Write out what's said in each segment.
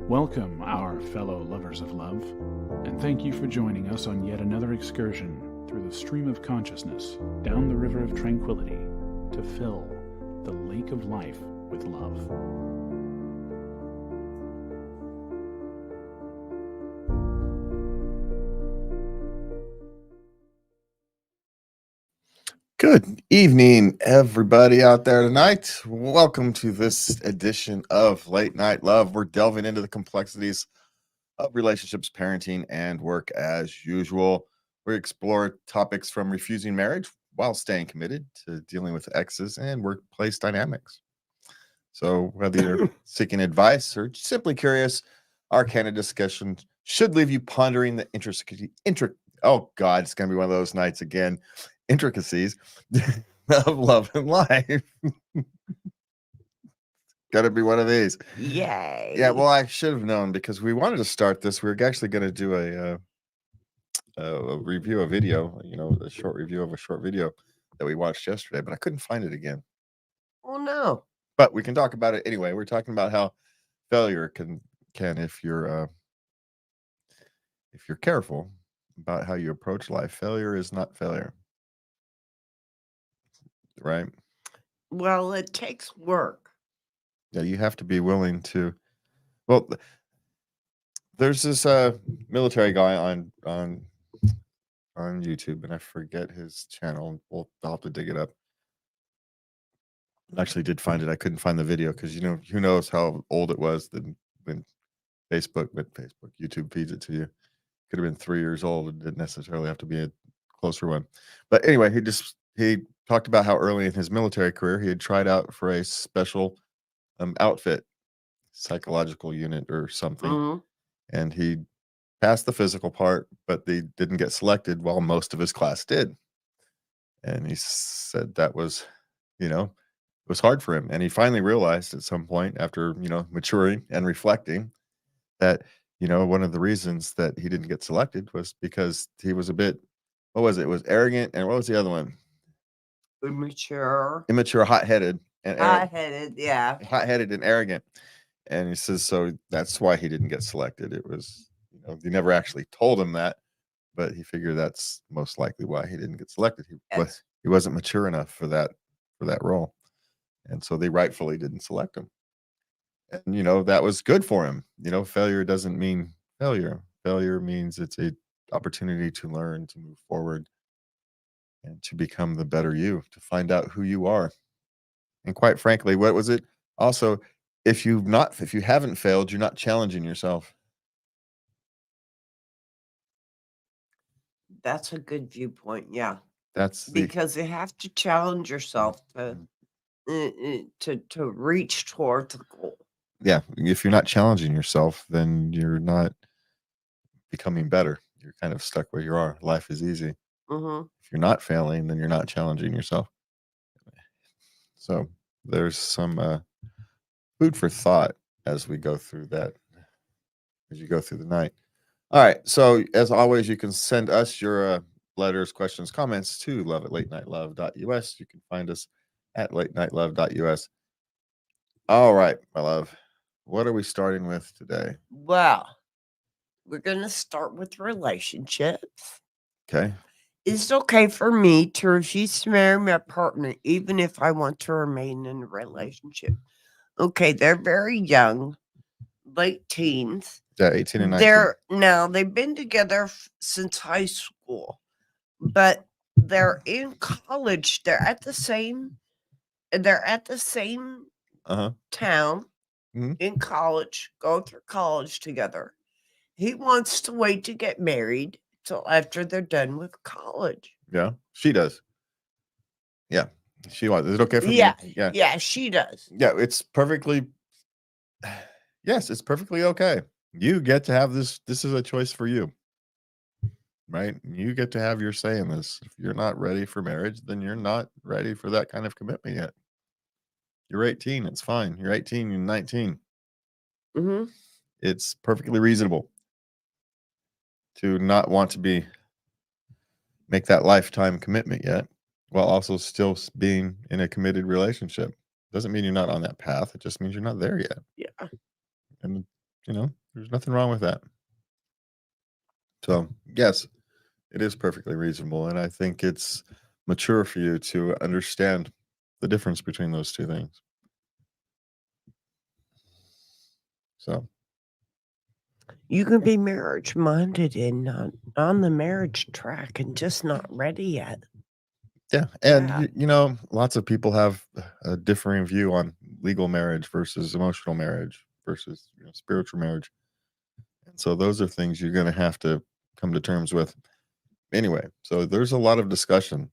Welcome, our fellow lovers of love, and thank you for joining us on yet another excursion through the stream of consciousness, down the river of tranquility, to fill the lake of life with love. Good evening, everybody out there tonight. Welcome to this edition of Late Night Love. We're delving into the complexities of relationships, parenting, and work as usual. We explore topics from refusing marriage while staying committed to dealing with exes and workplace dynamics. So, whether you're seeking advice or simply curious, our candid discussion should leave you pondering the oh God, it's going to be one of those nights again. Intricacies of love and life. Gotta be one of these. Yay. Yeah, well, I should have known because we wanted to start this. We were actually going to do a review, a video, a short review of a short video that we watched yesterday, but I couldn't find it again. Oh no. But we can talk about it anyway. We're talking about how failure can if you're careful about how you approach life, failure is not failure. Right? Well, it takes work. Yeah, you have to be willing to. Well, there's this military guy on YouTube, and I forget his channel. I'll have to dig it up. I actually did find it. I couldn't find the video because who knows how old it was when YouTube feeds it to you. Could have been 3 years old. It didn't necessarily have to be a closer one. But anyway, he talked about how early in his military career he had tried out for a special outfit, psychological unit or something, Mhm. and he passed the physical part, but they didn't get selected while most of his class did. And he said that was, it was hard for him. And he finally realized at some point after, maturing and reflecting that, one of the reasons that he didn't get selected was because he was a bit, what was it? It was arrogant. And what was the other one? Immature, hot-headed. Yeah. Hot-headed and arrogant. And he says, so that's why he didn't get selected. It was, they never actually told him that, but he figured that's most likely why he didn't get selected. He wasn't mature enough for that role. And so they rightfully didn't select him. And that was good for him. Failure doesn't mean failure. Failure means it's a opportunity to learn, to move forward, and to become the better you, to find out who you are. And quite frankly, what was it? Also, if you haven't failed, you're not challenging yourself. That's a good viewpoint. Yeah. That's because you have to challenge yourself to reach towards the goal. Yeah, if you're not challenging yourself, then you're not becoming better. You're kind of stuck where you are. Life is easy. Mm-hmm. If you're not failing, then you're not challenging yourself. So there's some food for thought as we go through that, as you go through the night. All right. So as always, you can send us your letters, questions, comments to love@latenightLove.us. You can find us at latenightLove.us. All right, my love. What are we starting with today? Well, we're going to start with relationships. Okay. Is it okay for me to refuse to marry my partner even if I want to remain in a relationship? Okay, they're very young, late teens. Yeah, 18 and 19. They've been together since high school, but they're in college. They're at the same town in college, go through college together. He wants to wait to get married till after they're done with college. Yeah, she does. Yeah, she wants. Is it okay for me? Yeah, yeah, she does. Yeah, it's perfectly. Yes, it's perfectly okay. You get to have this. This is a choice for you, right? You get to have your say in this. If you're not ready for marriage, then you're not ready for that kind of commitment yet. You're 18. It's fine. You're 18. You're 19. Mm-hmm. It's perfectly reasonable to not want to make that lifetime commitment yet, while also still being in a committed relationship. Doesn't mean you're not on that path. It just means you're not there yet. Yeah. And there's nothing wrong with that. So, yes, it is perfectly reasonable. And I think it's mature for you to understand the difference between those two things. So, You can be marriage minded and not on the marriage track and just not ready yet. yeah. And, Yeah. lots of people have a differing view on legal marriage versus emotional marriage versus spiritual marriage. And so, those are things you're going to have to come to terms with anyway. So, there's a lot of discussion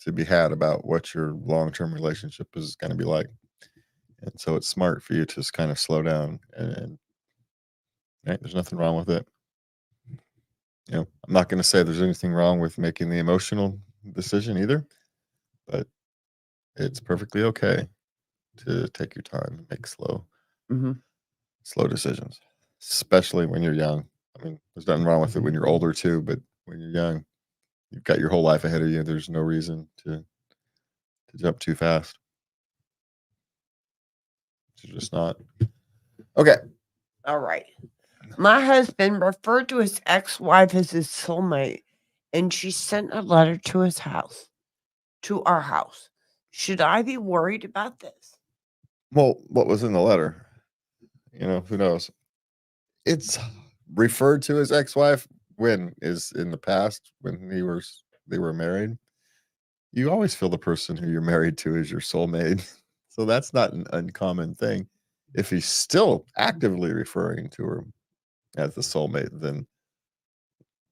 to be had about what your long-term relationship is going to be like. And so it's smart for you to just kind of slow down and right, there's nothing wrong with it. I'm not going to say there's anything wrong with making the emotional decision either, but it's perfectly okay to take your time and make Hmm. slow decisions, especially when you're young. I mean, there's nothing wrong with it when you're older too, but when you're young, you've got your whole life ahead of you. There's no reason to jump too fast. It's just not. Okay. All right. My husband referred to his ex-wife as his soulmate, and she sent a letter to his house, to our house. Should I be worried about this? Well, what was in the letter? Who knows? It's referred to as ex-wife when is in the past when they were married. You always feel the person who you're married to is your soulmate. So that's not an uncommon thing. If he's still actively referring to her as the soulmate, then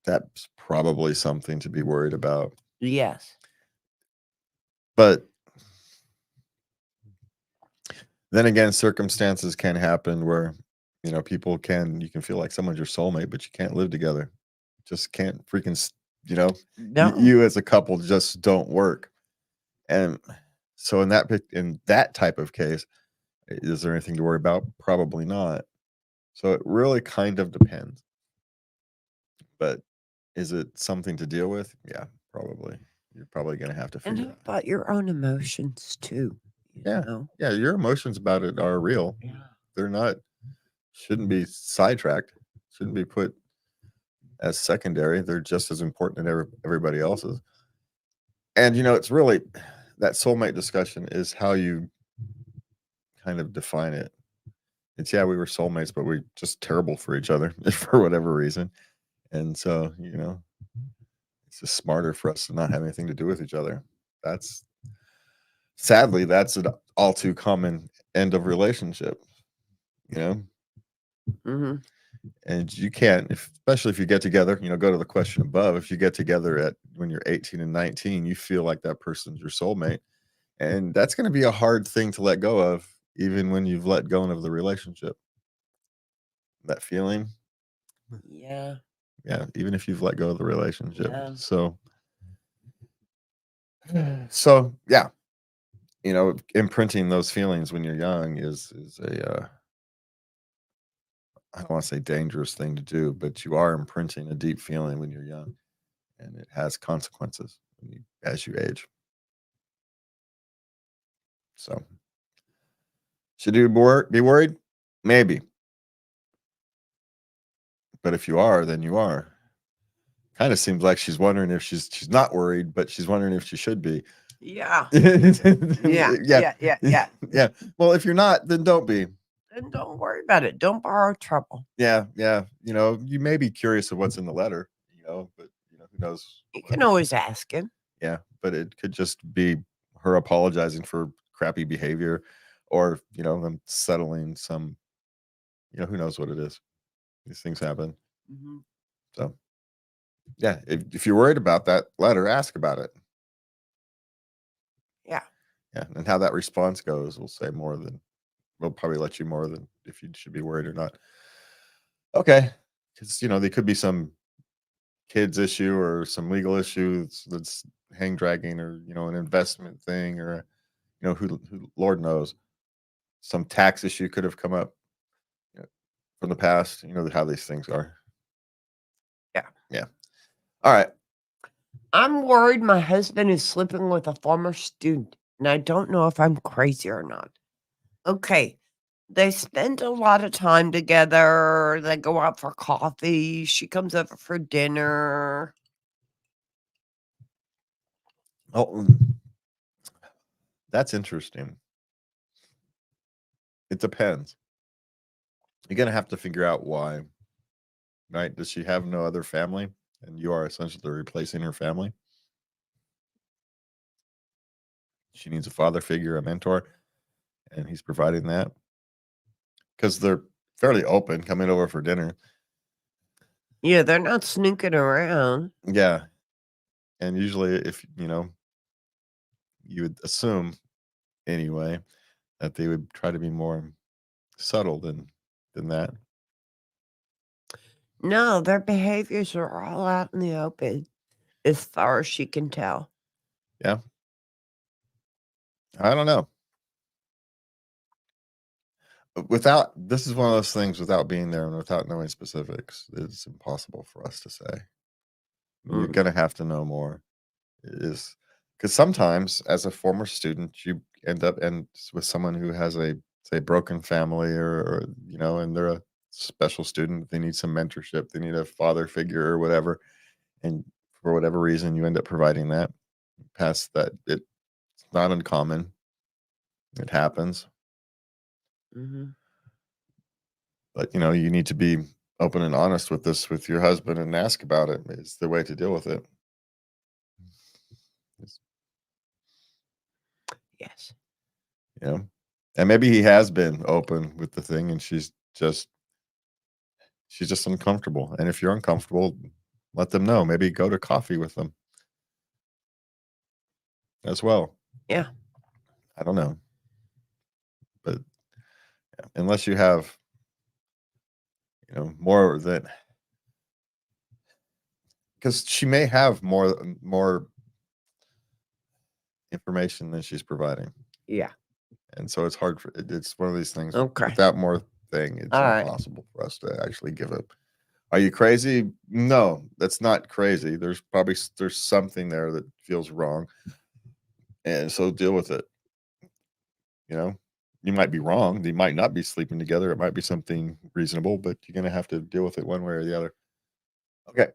that's probably something to be worried about. Yes. But then again, circumstances can happen where, you can feel like someone's your soulmate, but you can't live together. Just can't freaking, No. you as a couple just don't work. And so in that type of case, is there anything to worry about? Probably not. So it really kind of depends. But is it something to deal with? Yeah, probably. You're probably going to have to And figure how out. about your own emotions too? Yeah. know? Yeah, your emotions about it are real. Yeah. They're not shouldn't be sidetracked. Shouldn't be put as secondary. They're just as important as everybody else's. And it's really that soulmate discussion is how you kind of define it. It's we were soulmates, but we're just terrible for each other for whatever reason. And so, it's just smarter for us to not have anything to do with each other. That's sadly, that's an all too common end of relationship, you know. Hmm. And you can't, especially if you get together, go to the question above. If you get together at when you're 18 and 19, you feel like that person's your soulmate. And that's going to be a hard thing to let go of, even when you've let go of the relationship. That feeling, Yeah. yeah, even if you've let go of the relationship. Yeah. So yeah, imprinting those feelings when you're young is a I don't want to say dangerous thing to do, but you are imprinting a deep feeling when you're young, and it has consequences as you age. So, should you be worried? Maybe, but if you are, then you are. Kind of seems like she's wondering if she's not worried, but she's wondering if she should be. Yeah. Yeah, Yeah. yeah. Well, if you're not, then don't be. Then don't worry about it. Don't borrow trouble. Yeah. You may be curious of what's in the letter, but who knows? You can always ask him. Yeah, but it could just be her apologizing for crappy behavior, or them settling some. Who knows what it is? These things happen. Hmm. So yeah, if you're worried about that letter, ask about it. Yeah. Yeah, and how that response goes will say more than will probably let you more than if you should be worried or not. Okay, because there could be some kids issue or some legal issue that's hang dragging, or an investment thing, or who Lord knows, some tax issue could have come up from the past. You know how these things are. Yeah. Yeah. All right. I'm worried my husband is sleeping with a former student, and I don't know if I'm crazy or not. Okay. They spend a lot of time together. They go out for coffee. She comes over for dinner. Oh, that's interesting. It depends. You're gonna have to figure out why, right? Does she have no other family, and you are essentially replacing her family? She needs a father figure, a mentor, and he's providing that because they're fairly open, coming over for dinner. Yeah, they're not snooping around. Yeah, and usually, if you would assume anyway that they would try to be more subtle than that. No, their behaviors are all out in the open, as far as she can tell. Yeah, I don't know. Without this is one of those things without being there and without knowing specifics, it's impossible for us to say. You're Mm. gonna have to know more. Is because sometimes as a former student, you end up and with someone who has a say broken family or and they're a special student, they need some mentorship, they need a father figure or whatever, and for whatever reason, you end up providing that. Past that, it's not uncommon. It happens, Mhm. but you need to be open and honest with this with your husband and ask about it. Is the way to deal with it. It's, Yes. and maybe he has been open with the thing, and she's just uncomfortable. And if you're uncomfortable, let them know. Maybe go to coffee with them as well. Yeah. I don't know, but unless you have more than because she may have more information than she's providing. Yeah. And so it's hard for it's one of these things Okay. without more thing, it's All right. impossible for us to actually give up. Are you crazy? No, that's not crazy. There's something there that feels wrong. And so deal with it. You know, you might be wrong. They might not be sleeping together. It might be something reasonable, but you're gonna have to deal with it one way or the other. Okay.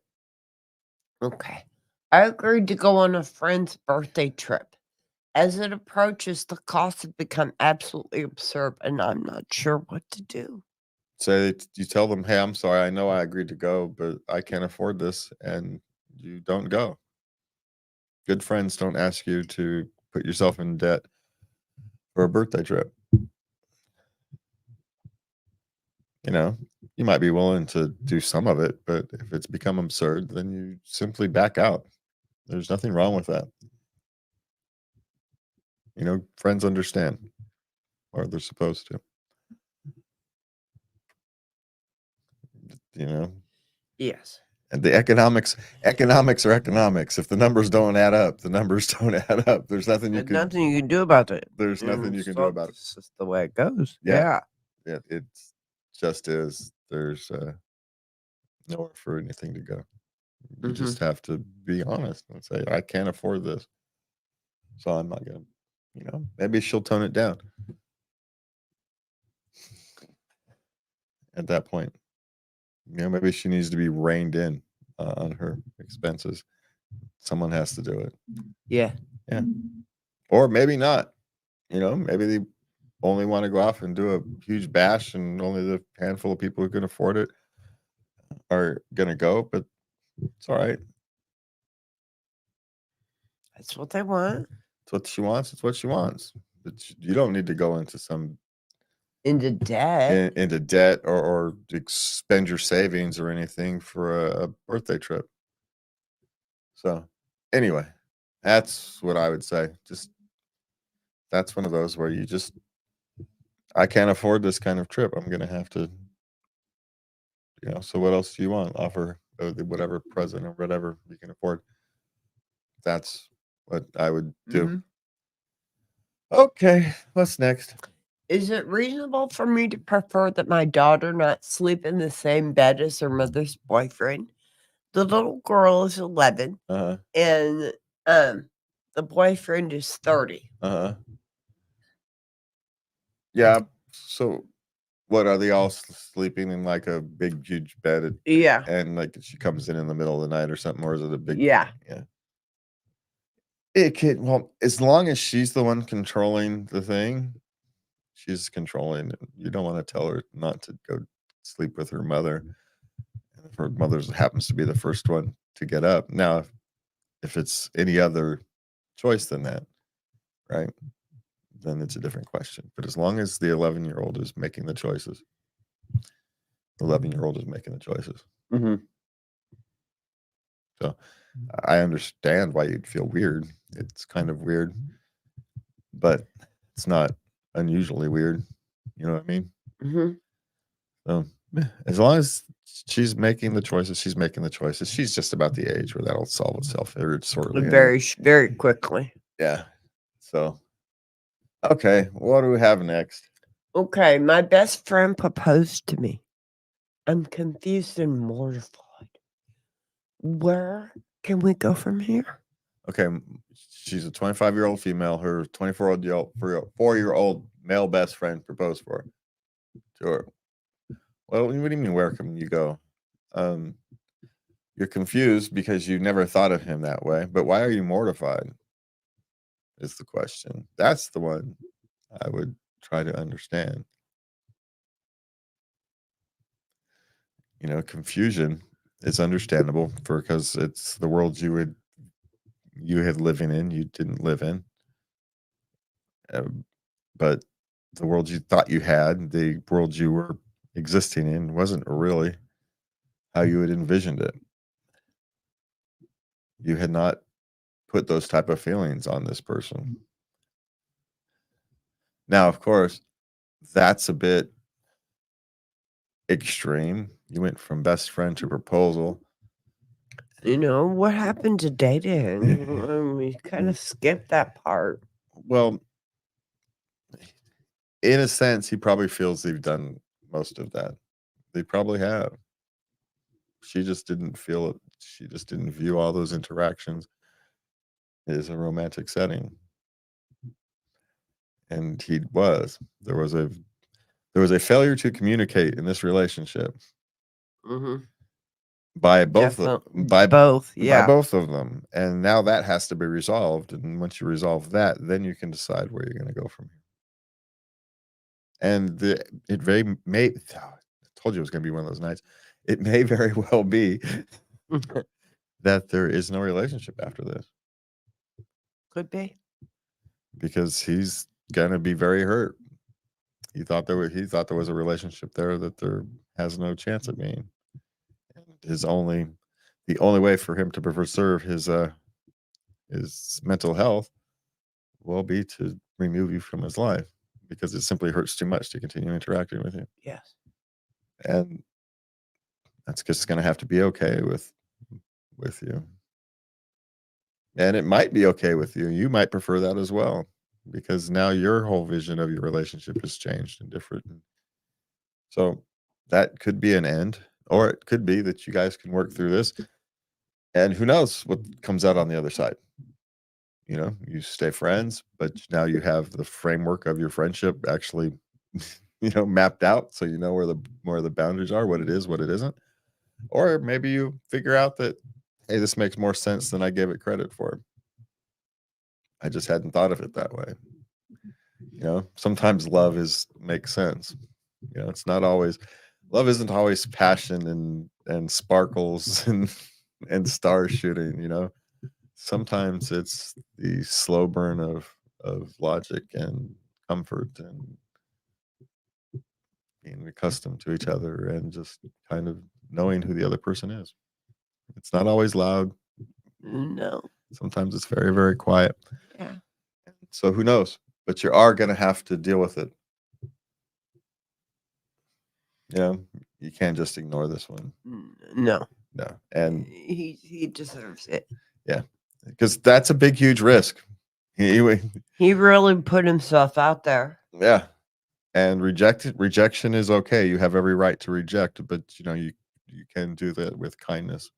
Okay. I agreed to go on a friend's birthday trip. As it approaches, the costs have become absolutely absurd, and I'm not sure what to do. Say you tell them, hey, I'm sorry, I know I agreed to go, but I can't afford this, and you don't go. Good friends don't ask you to put yourself in debt for a birthday trip. You might be willing to do some of it, but if it's become absurd, then you simply back out. There's nothing wrong with that. Friends understand, or they're supposed to. You know, Yes. and the economics are economics. If the numbers don't add up, the numbers don't add up. There's nothing you There's can. nothing you can do about it. There's nothing you can do So about it. this is the way it goes. Yeah. Yeah. It just is. There's nowhere for anything to go. You just have to be honest and say, I can't afford this. So I'm not going to, maybe she'll tone it down at that point. Maybe she needs to be reined in on her expenses. Someone has to do it. Yeah. Yeah. Or maybe not. Maybe they only want to go off and do a huge bash and only the handful of people who can afford it are going to go, but it's all right. That's what they want. It's what she wants. It's what she wants. But you don't need to go into Into debt. into debt or spend your savings or anything for a birthday trip. So anyway, that's what I would say. Just that's one of those where I can't afford this kind of trip. I'm gonna have to, so what else do you want? Offer whatever present or whatever you can afford. That's what I would do. Okay, what's next? Is it reasonable for me to prefer that my daughter not sleep in the same bed as her mother's boyfriend? The little girl is 11 and the boyfriend is 30. Yeah. So What are they all sleeping in like a big huge bed? Yeah. And like she comes in the middle of the night or something, or is it a big? Yeah. Yeah. It could, well, as long as she's the one controlling the thing, she's controlling it. You don't want to tell her not to go sleep with her mother. And if her mother happens to be the first one to get up. Now, if it's any other choice than that, right, then it's a different question. But as long as the 11-year-old is making the choices, the 11-year-old is making the choices. Mm-hmm. So I understand why you'd feel weird. It's kind of weird, but it's not unusually weird. You know what I mean? Mm-hmm. So as long as she's making the choices, she's making the choices. She's just about the age where that'll solve itself very shortly. Very quickly. Yeah. So, okay, what do we have next? Okay, my best friend proposed to me. I'm confused and mortified. Where can we go from here? Okay, she's a 25-year-old female. Her 24-year-old male best friend proposed for her. Sure. Well, what do you mean, where can you go? You're confused because you never thought of him that way. But why are you mortified? Is the question. That's the one I would try to understand. You know, confusion is understandable because it's the world you had living in, you didn't live in. But the world you thought you had, the world you were existing in, wasn't really how you had envisioned it. You had not put those type of feelings on this person. Now, of course, that's a bit extreme. You went from best friend to proposal. You know, what happened to dating? We kind of skipped that part. Well, in a sense, he probably feels they've done most of that. They probably have. She just didn't feel it. She just didn't view all those interactions as a romantic setting. And he was. There was a failure to communicate in this relationship Mm-hmm. by both by both, by yeah. both of them. And now that has to be resolved. And once you resolve that, then you can decide where you're going to go from here. And it very may, I told you it was going to be one of those nights. It may very well be that there is no relationship after this. Could be. Because he's going to be very hurt. He thought there was a relationship there that there has no chance of being. And the only way for him to preserve his mental health will be to remove you from his life because it simply hurts too much to continue interacting with you. Yes. And that's just going to have to be okay with you. And it might be okay with you. You might prefer that as well because now your whole vision of your relationship has changed and different. So that could be an end, or it could be that you guys can work through this. And who knows what comes out on the other side. You know, you stay friends, but now you have the framework of your friendship actually, mapped out. So you know where the boundaries are, what it is, what it isn't. Or maybe you figure out that, hey, this makes more sense than I gave it credit for. I just hadn't thought of it that way. Sometimes love makes sense. It's not always, love isn't always passion and sparkles and star shooting. Sometimes it's the slow burn of logic and comfort and being accustomed to each other and just kind of knowing who the other person is. It's not always loud. No. Sometimes it's very, very quiet. Yeah. So who knows? But you are going to have to deal with it. You can't just ignore this one. No. No. And he deserves it. Yeah. Because that's a big, huge risk. He really put himself out there. Yeah. And rejection is okay. You have every right to reject, but you can do that with kindness.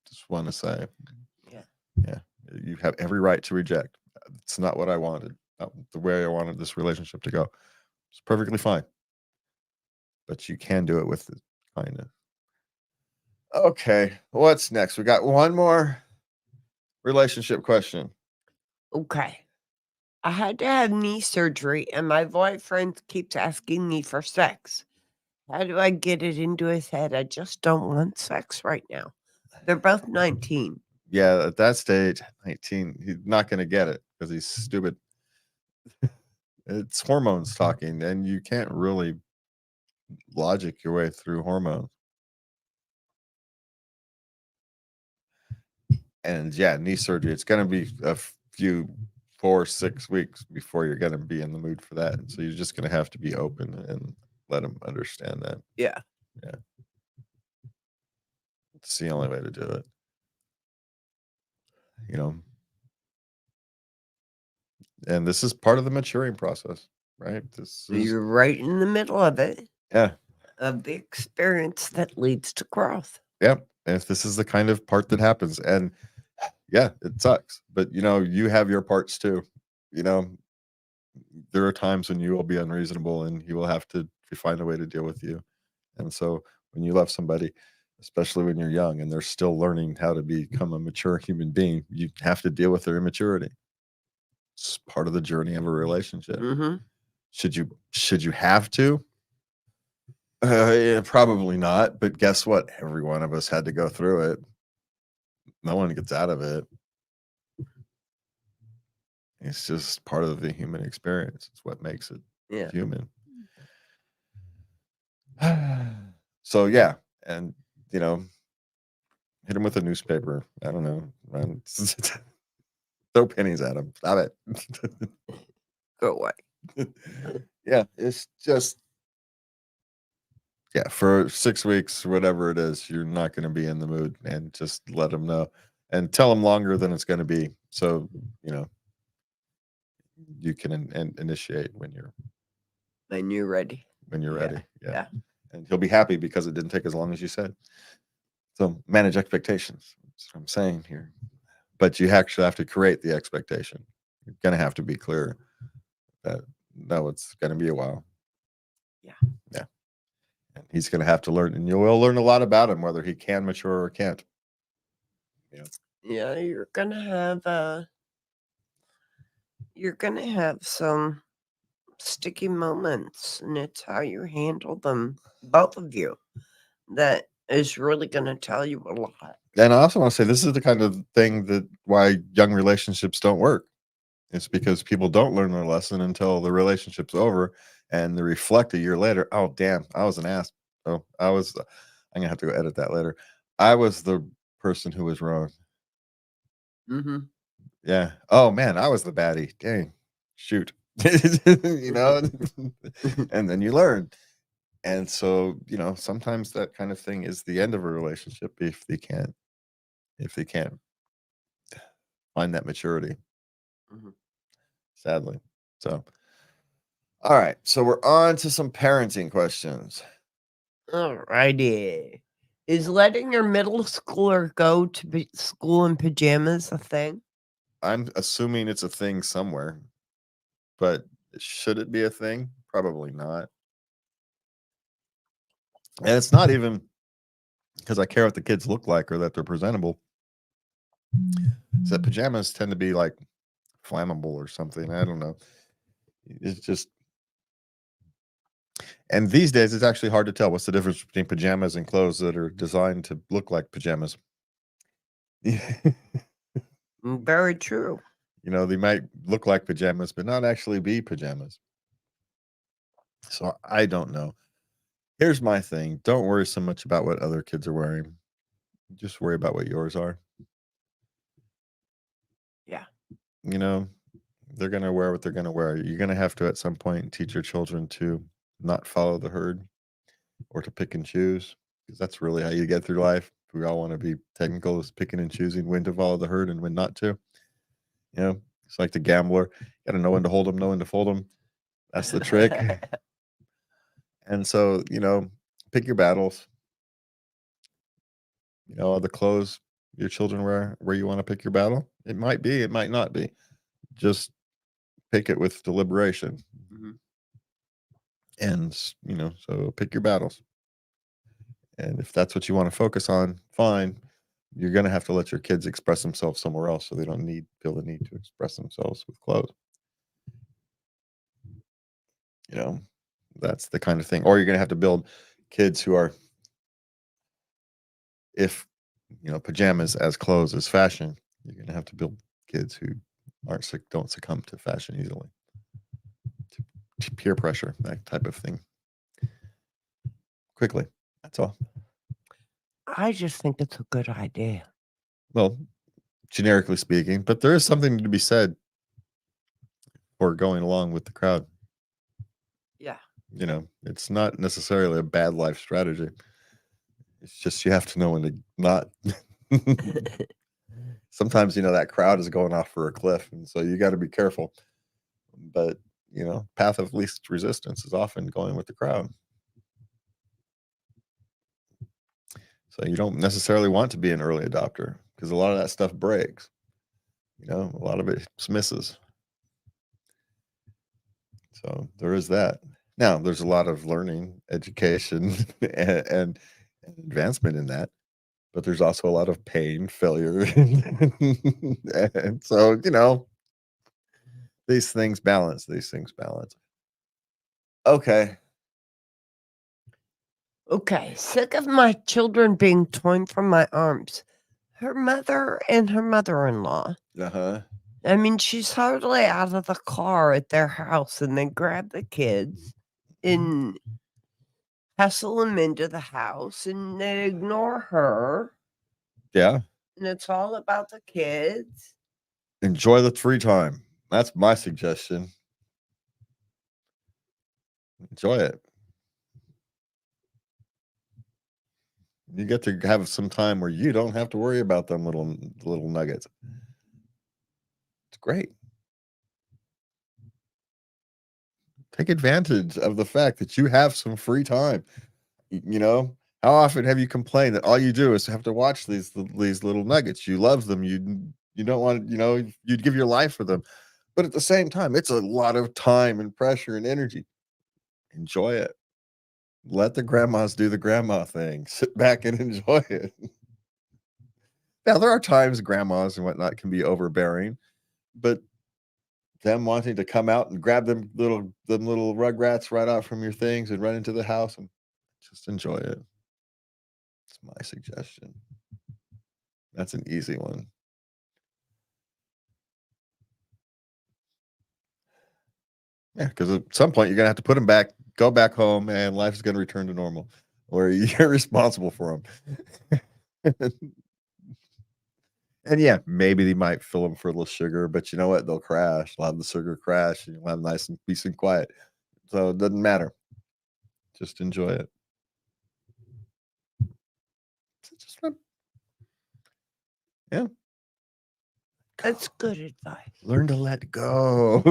Just want to say. Yeah. Yeah. You have every right to reject. It's not what I wanted. the way I wanted this relationship to go. It's perfectly fine. But you can do it with kindness. Okay, what's next? We got one more relationship question. Okay. I had to have knee surgery, and my boyfriend keeps asking me for sex. How do I get it into his head? I just don't want sex right now. They're both 19. Yeah, at that stage, 19, he's not going to get it because he's stupid. It's hormones talking, and you can't really logic your way through hormones. And yeah, knee surgery, it's going to be a few 4-6 weeks before you're going to be in the mood for that. And so you're just going to have to be open and let him understand that. Yeah. It's the only way to do it. You know, and this is part of the maturing process, right? You're right in the middle of it, yeah. of the experience that leads to growth. Yep. And if this is the kind of part that happens, and yeah, it sucks, but you have your parts too. There are times when you will be unreasonable and he will have to find a way to deal with you. And so when you love somebody, especially when you're young and they're still learning how to become a mature human being, you have to deal with their immaturity. It's part of the journey of a relationship. Mm-hmm. Should you have to? Yeah, probably not. But guess what? Every one of us had to go through it. No one gets out of it. It's just part of the human experience. It's what makes it human. So yeah, and hit him with a newspaper. I don't know. Throw pennies at him. Stop it. Go away. Yeah, it's just for 6 weeks, whatever it is, you're not going to be in the mood, and just let him know, and tell him longer than it's going to be, so you can initiate when you're ready. When you're ready, Yeah. And he'll be happy because it didn't take as long as you said. So manage expectations. That's what I'm saying here. But you actually have to create the expectation. You're going to have to be clear that it's going to be a while. Yeah. And he's going to have to learn, and you will learn a lot about him, whether he can mature or can't. Yeah, you're gonna have some sticky moments, and it's how you handle them, both of you, that is really gonna tell you a lot. And I also want to say, this is the kind of thing that why young relationships don't work. It's because people don't learn their lesson until the relationship's over, and they reflect a year later. Oh, damn, I was an ass. Oh, I'm gonna have to go edit that later. I was the person who was wrong. Mm-hmm. Yeah. Oh man, I was the baddie. Dang. Shoot. And then you learn. And so, sometimes that kind of thing is the end of a relationship if they can't find that maturity. Mm-hmm. Sadly. So all right. So we're on to some parenting questions. Alrighty. Is letting your middle schooler go to school in pajamas a thing? I'm assuming it's a thing somewhere, but should it be a thing? Probably not. And it's not even because I care what the kids look like or that they're presentable. So pajamas tend to be like flammable or something. I don't know. It's just, and these days it's actually hard to tell what's the difference between pajamas and clothes that are designed to look like pajamas. Very true. They might look like pajamas, but not actually be pajamas. So I don't know. Here's my thing. Don't worry so much about what other kids are wearing. Just worry about what yours are. Yeah. They're going to wear what they're going to wear. You're going to have to, at some point, teach your children to not follow the herd or to pick and choose, because that's really how you get through life. We all want to be technical, is picking and choosing when to follow the herd and when not to. It's like the gambler. You got to know when to hold them, know when to fold them. That's the trick. And so, pick your battles. The clothes your children wear, where you want to pick your battle. It might be, it might not be. Just pick it with deliberation. Mhm. And, so pick your battles. And if that's what you want to focus on, fine. You're going to have to let your kids express themselves somewhere else so they don't feel the need to express themselves with clothes. That's the kind of thing. Or you're going to have to build kids who are, if, pajamas as clothes as fashion, you're going to have to build kids who don't succumb to fashion easily. To peer pressure, that type of thing. Quickly. That's all. I just think it's a good idea. Well, generically speaking, but there is something to be said for going along with the crowd. Yeah. It's not necessarily a bad life strategy. It's just you have to know when to not. Sometimes, that crowd is going off for a cliff, and so you got to be careful. But, path of least resistance is often going with the crowd. So you don't necessarily want to be an early adopter because a lot of that stuff breaks. A lot of it misses. So there is that. Now, there's a lot of learning, education, and advancement in that. But there's also a lot of pain, failure. And so, these things balance. Okay. Okay. Sick of my children being torn from my arms. Her mother and her mother-in-law. Uh-huh. I mean, she's hardly out of the car at their house, and they grab the kids and hustle them into the house, and they ignore her. Yeah. And it's all about the kids. Enjoy the free time. That's my suggestion. Enjoy it. You get to have some time where you don't have to worry about them little nuggets. It's great. Take advantage of the fact that you have some free time. How often have you complained that all you do is have to watch these little nuggets? You love them. You don't want, you'd give your life for them. But at the same time, it's a lot of time and pressure and energy. Enjoy it. Let the grandmas do the grandma thing. Sit back and enjoy it. Now, there are times grandmas and whatnot can be overbearing, but them wanting to come out and grab them little rugrats right out from your things and run into the house and just enjoy it. It's my suggestion. That's an easy one. Yeah, because at some point you're gonna have to put them back, go back home, and life is gonna return to normal, or you're responsible for them. And yeah, maybe they might fill them for a little sugar, but you know what? They'll crash. They'll have the sugar crash, and you'll have nice and peace and quiet. So it doesn't matter. Just enjoy it. Just yeah. That's good advice. Learn to let go.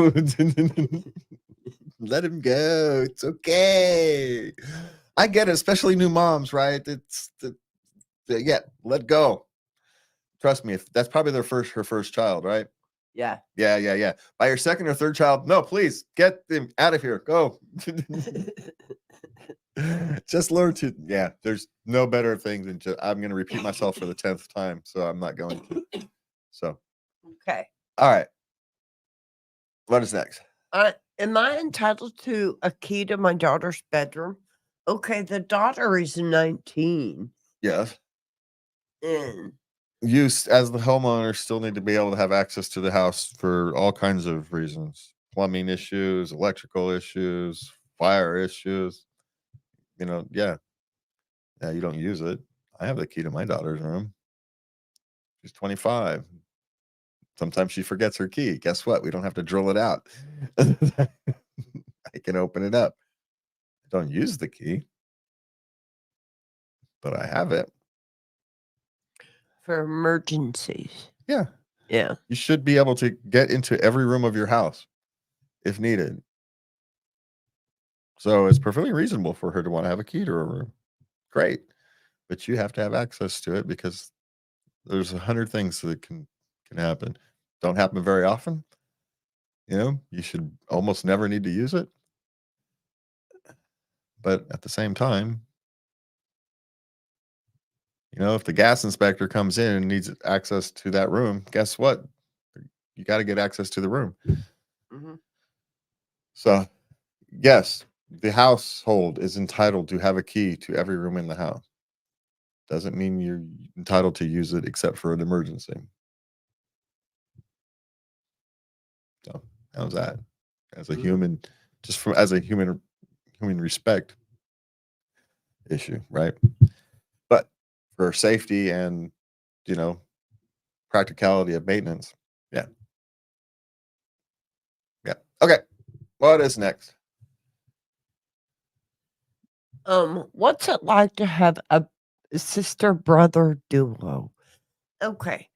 Let him go. It's okay. I get it, especially new moms, right? Yeah, let go. Trust me, if that's probably her first child, right? Yeah. Yeah. By your second or third child, no, please get them out of here. Go. Just learn to, there's no better thing than I'm going to repeat myself for the 10th time, so I'm not going to. So, Okay. all right. What is next? Am I entitled to a key to my daughter's bedroom? Okay, the daughter is 19. Yes. And You, as the homeowner, still need to be able to have access to the house for all kinds of reasons: plumbing issues, electrical issues, fire issues. Yeah, you don't use it. I have the key to my daughter's room. She's 25. Sometimes she forgets her key. Guess what? We don't have to drill it out. I can open it up. I don't use the key, but I have it. for emergencies. Yeah. Yeah. You should be able to get into every room of your house if needed. So it's perfectly reasonable for her to want to have a key to her room. Great. But you have to have access to it because there's 100 things that can happen. Don't happen very often. you should almost never need to use it. But at the same time, if the gas inspector comes in and needs access to that room, guess what? You got to get access to the room. Mhm. So, yes, the household is entitled to have a key to every room in the house. Doesn't mean you're entitled to use it except for an emergency. So, how's that? As a Mhm. human, as a human respect issue, right? But for safety and you know practicality of maintenance, yeah, yeah. Okay, what is next? What's it like to have a sister-brother duo? Okay.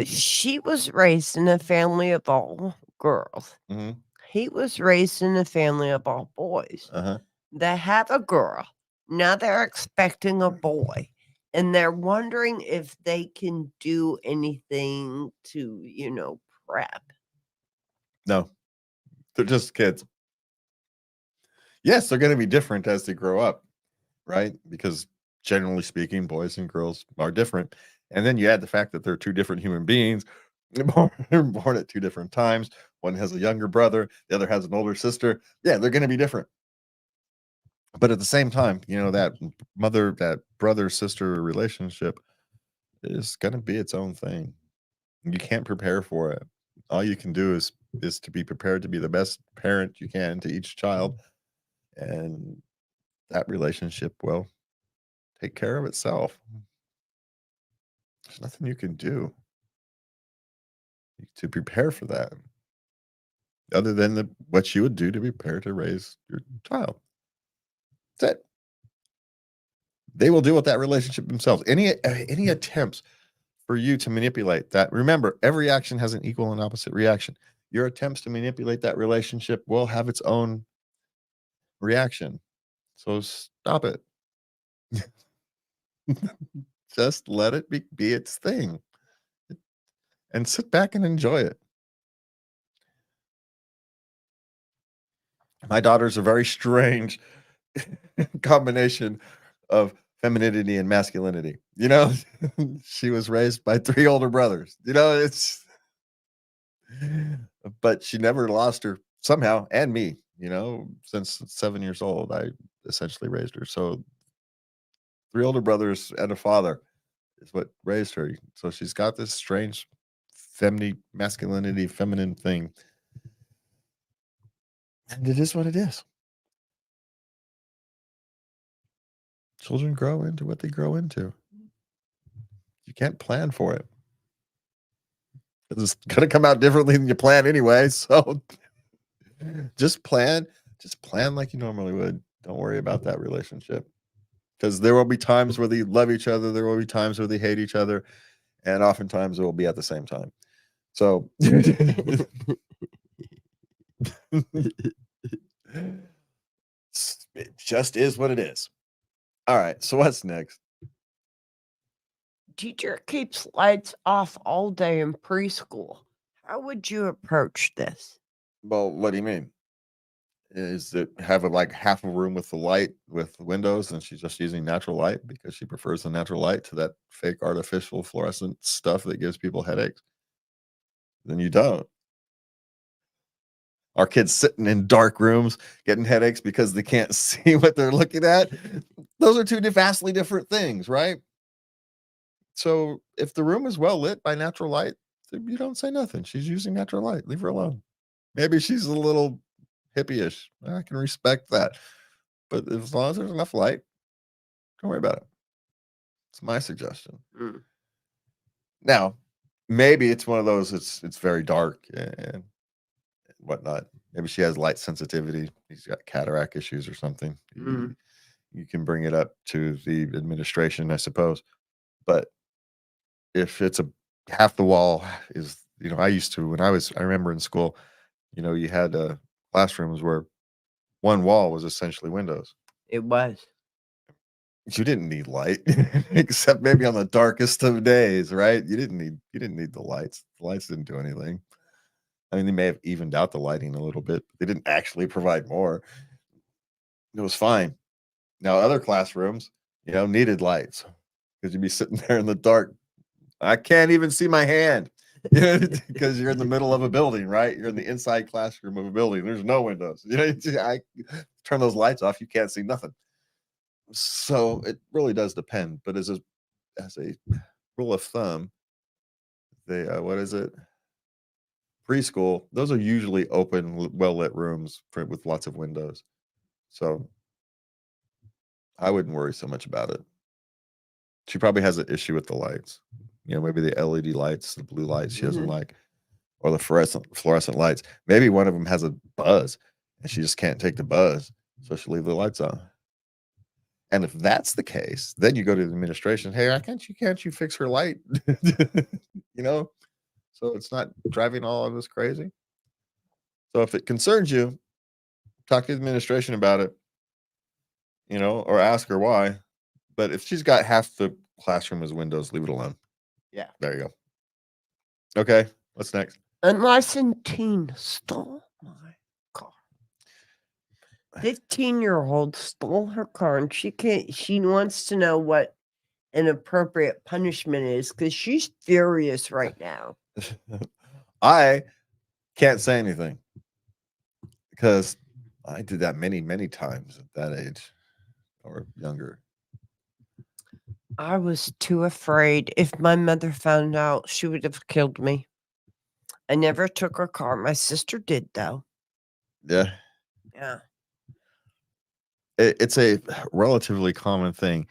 She was raised in a family of all girls. Mm-hmm. He was raised in a family of all boys. Uh-huh. They have a girl. Now they're expecting a boy. And they're wondering if they can do anything to prep. No, they're just kids. Yes, they're going to be different as they grow up, right? Because generally speaking, boys and girls are different. And then you add the fact that they're two different human beings, born at two different times. One has a younger brother, the other has an older sister. Yeah, they're going to be different. But at the same time, that brother sister relationship is going to be its own thing. You can't prepare for it. All you can do is to be prepared to be the best parent you can to each child, and that relationship will take care of itself. There's nothing you can do to prepare for that other than what you would do to prepare to raise your child. That's it. They will deal with that relationship themselves. Any attempts for you to manipulate that. Remember, every action has an equal and opposite reaction. Your attempts to manipulate that relationship will have its own reaction. So stop it. Just let it be its thing and sit back and enjoy it. My daughter's a very strange combination of femininity and masculinity. She was raised by three older brothers. But she never lost her somehow, and me. Since 7 years old, I essentially raised her. So three older brothers and a father is what raised her. So she's got this strange masculinity, feminine thing. And it is what it is. Children grow into what they grow into. You can't plan for it. It's going to come out differently than you plan anyway. So just plan like you normally would. Don't worry about that relationship. Because there will be times where they love each other. There will be times where they hate each other. And oftentimes it will be at the same time. So it just is what it is. All right. So what's next? Teacher keeps lights off all day in preschool. How would you approach this? Well, what do you mean? Is it have like half a room with the light with windows and she's just using natural light because she prefers the natural light to that fake artificial fluorescent stuff that gives people headaches? Then you don't. Our kids sitting in dark rooms getting headaches because they can't see what they're looking at. Those are two vastly different things, right? So if the room is well lit by natural light, you don't say nothing. She's using natural light. Leave her alone. Maybe she's a little hippie-ish. I can respect that. But as long as there's enough light, don't worry about it. It's my suggestion. Mm. Now, maybe it's one of those. It's very dark and whatnot. Maybe she has light sensitivity. She's got cataract issues or something. Mm. You can bring it up to the administration, I suppose. But if it's half the wall is, I used to I remember in school, you had classrooms where one wall was essentially windows. It was. You didn't need light, except maybe on the darkest of days, right? You didn't need the lights. The lights didn't do anything. I mean, they may have evened out the lighting a little bit, but they didn't actually provide more. It was fine. Now, other classrooms, needed lights because you'd be sitting there in the dark. I can't even see my hand because you're in the middle of a building, right? You're in the inside classroom of a building. There's no windows. I turn those lights off, you can't see nothing. So it really does depend. But as a rule of thumb, they what is it? Preschool, those are usually open, well lit rooms with lots of windows. So I wouldn't worry so much about it. She probably has an issue with the lights. Maybe the LED lights, the blue lights she doesn't like, or the fluorescent lights. Maybe one of them has a buzz and she just can't take the buzz, so she'll leave the lights on. And if that's the case, then you go to the administration. Hey, can't you fix her light? So it's not driving all of us crazy. So if it concerns you, talk to the administration about it, or ask her why. But if she's got half the classroom as windows, leave it alone. Yeah. There you go. Okay, what's next? Unlicensed teen stole my car. 15-year-old stole her car, and she wants to know what an appropriate punishment is because she's furious right now. I can't say anything because I did that many, many times at that age or younger. I was too afraid. If my mother found out, she would have killed me. I never took her car. My sister did, though. Yeah. Yeah. It's a relatively common thing.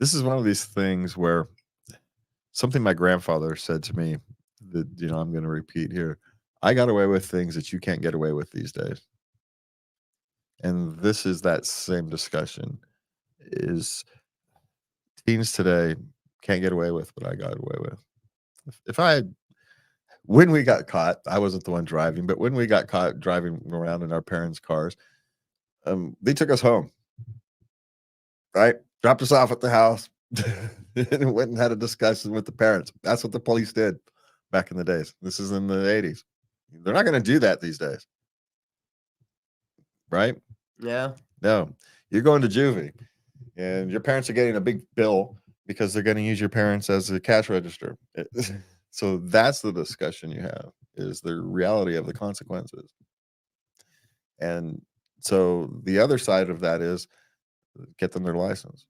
This is one of these things where something my grandfather said to me that, I'm going to repeat here. I got away with things that you can't get away with these days. And this is that same discussion is teens today can't get away with what I got away with. When we got caught, I wasn't the one driving, but when we got caught driving around in our parents' cars, they took us home, right? Dropped us off at the house and went and had a discussion with the parents. That's what the police did back in the days. This is in the 80s. They're not going to do that these days. Right? Yeah. No. You're going to juvie and your parents are getting a big bill because they're going to use your parents as a cash register. So that's the discussion you have, is the reality of the consequences. And so the other side of that is get them their license.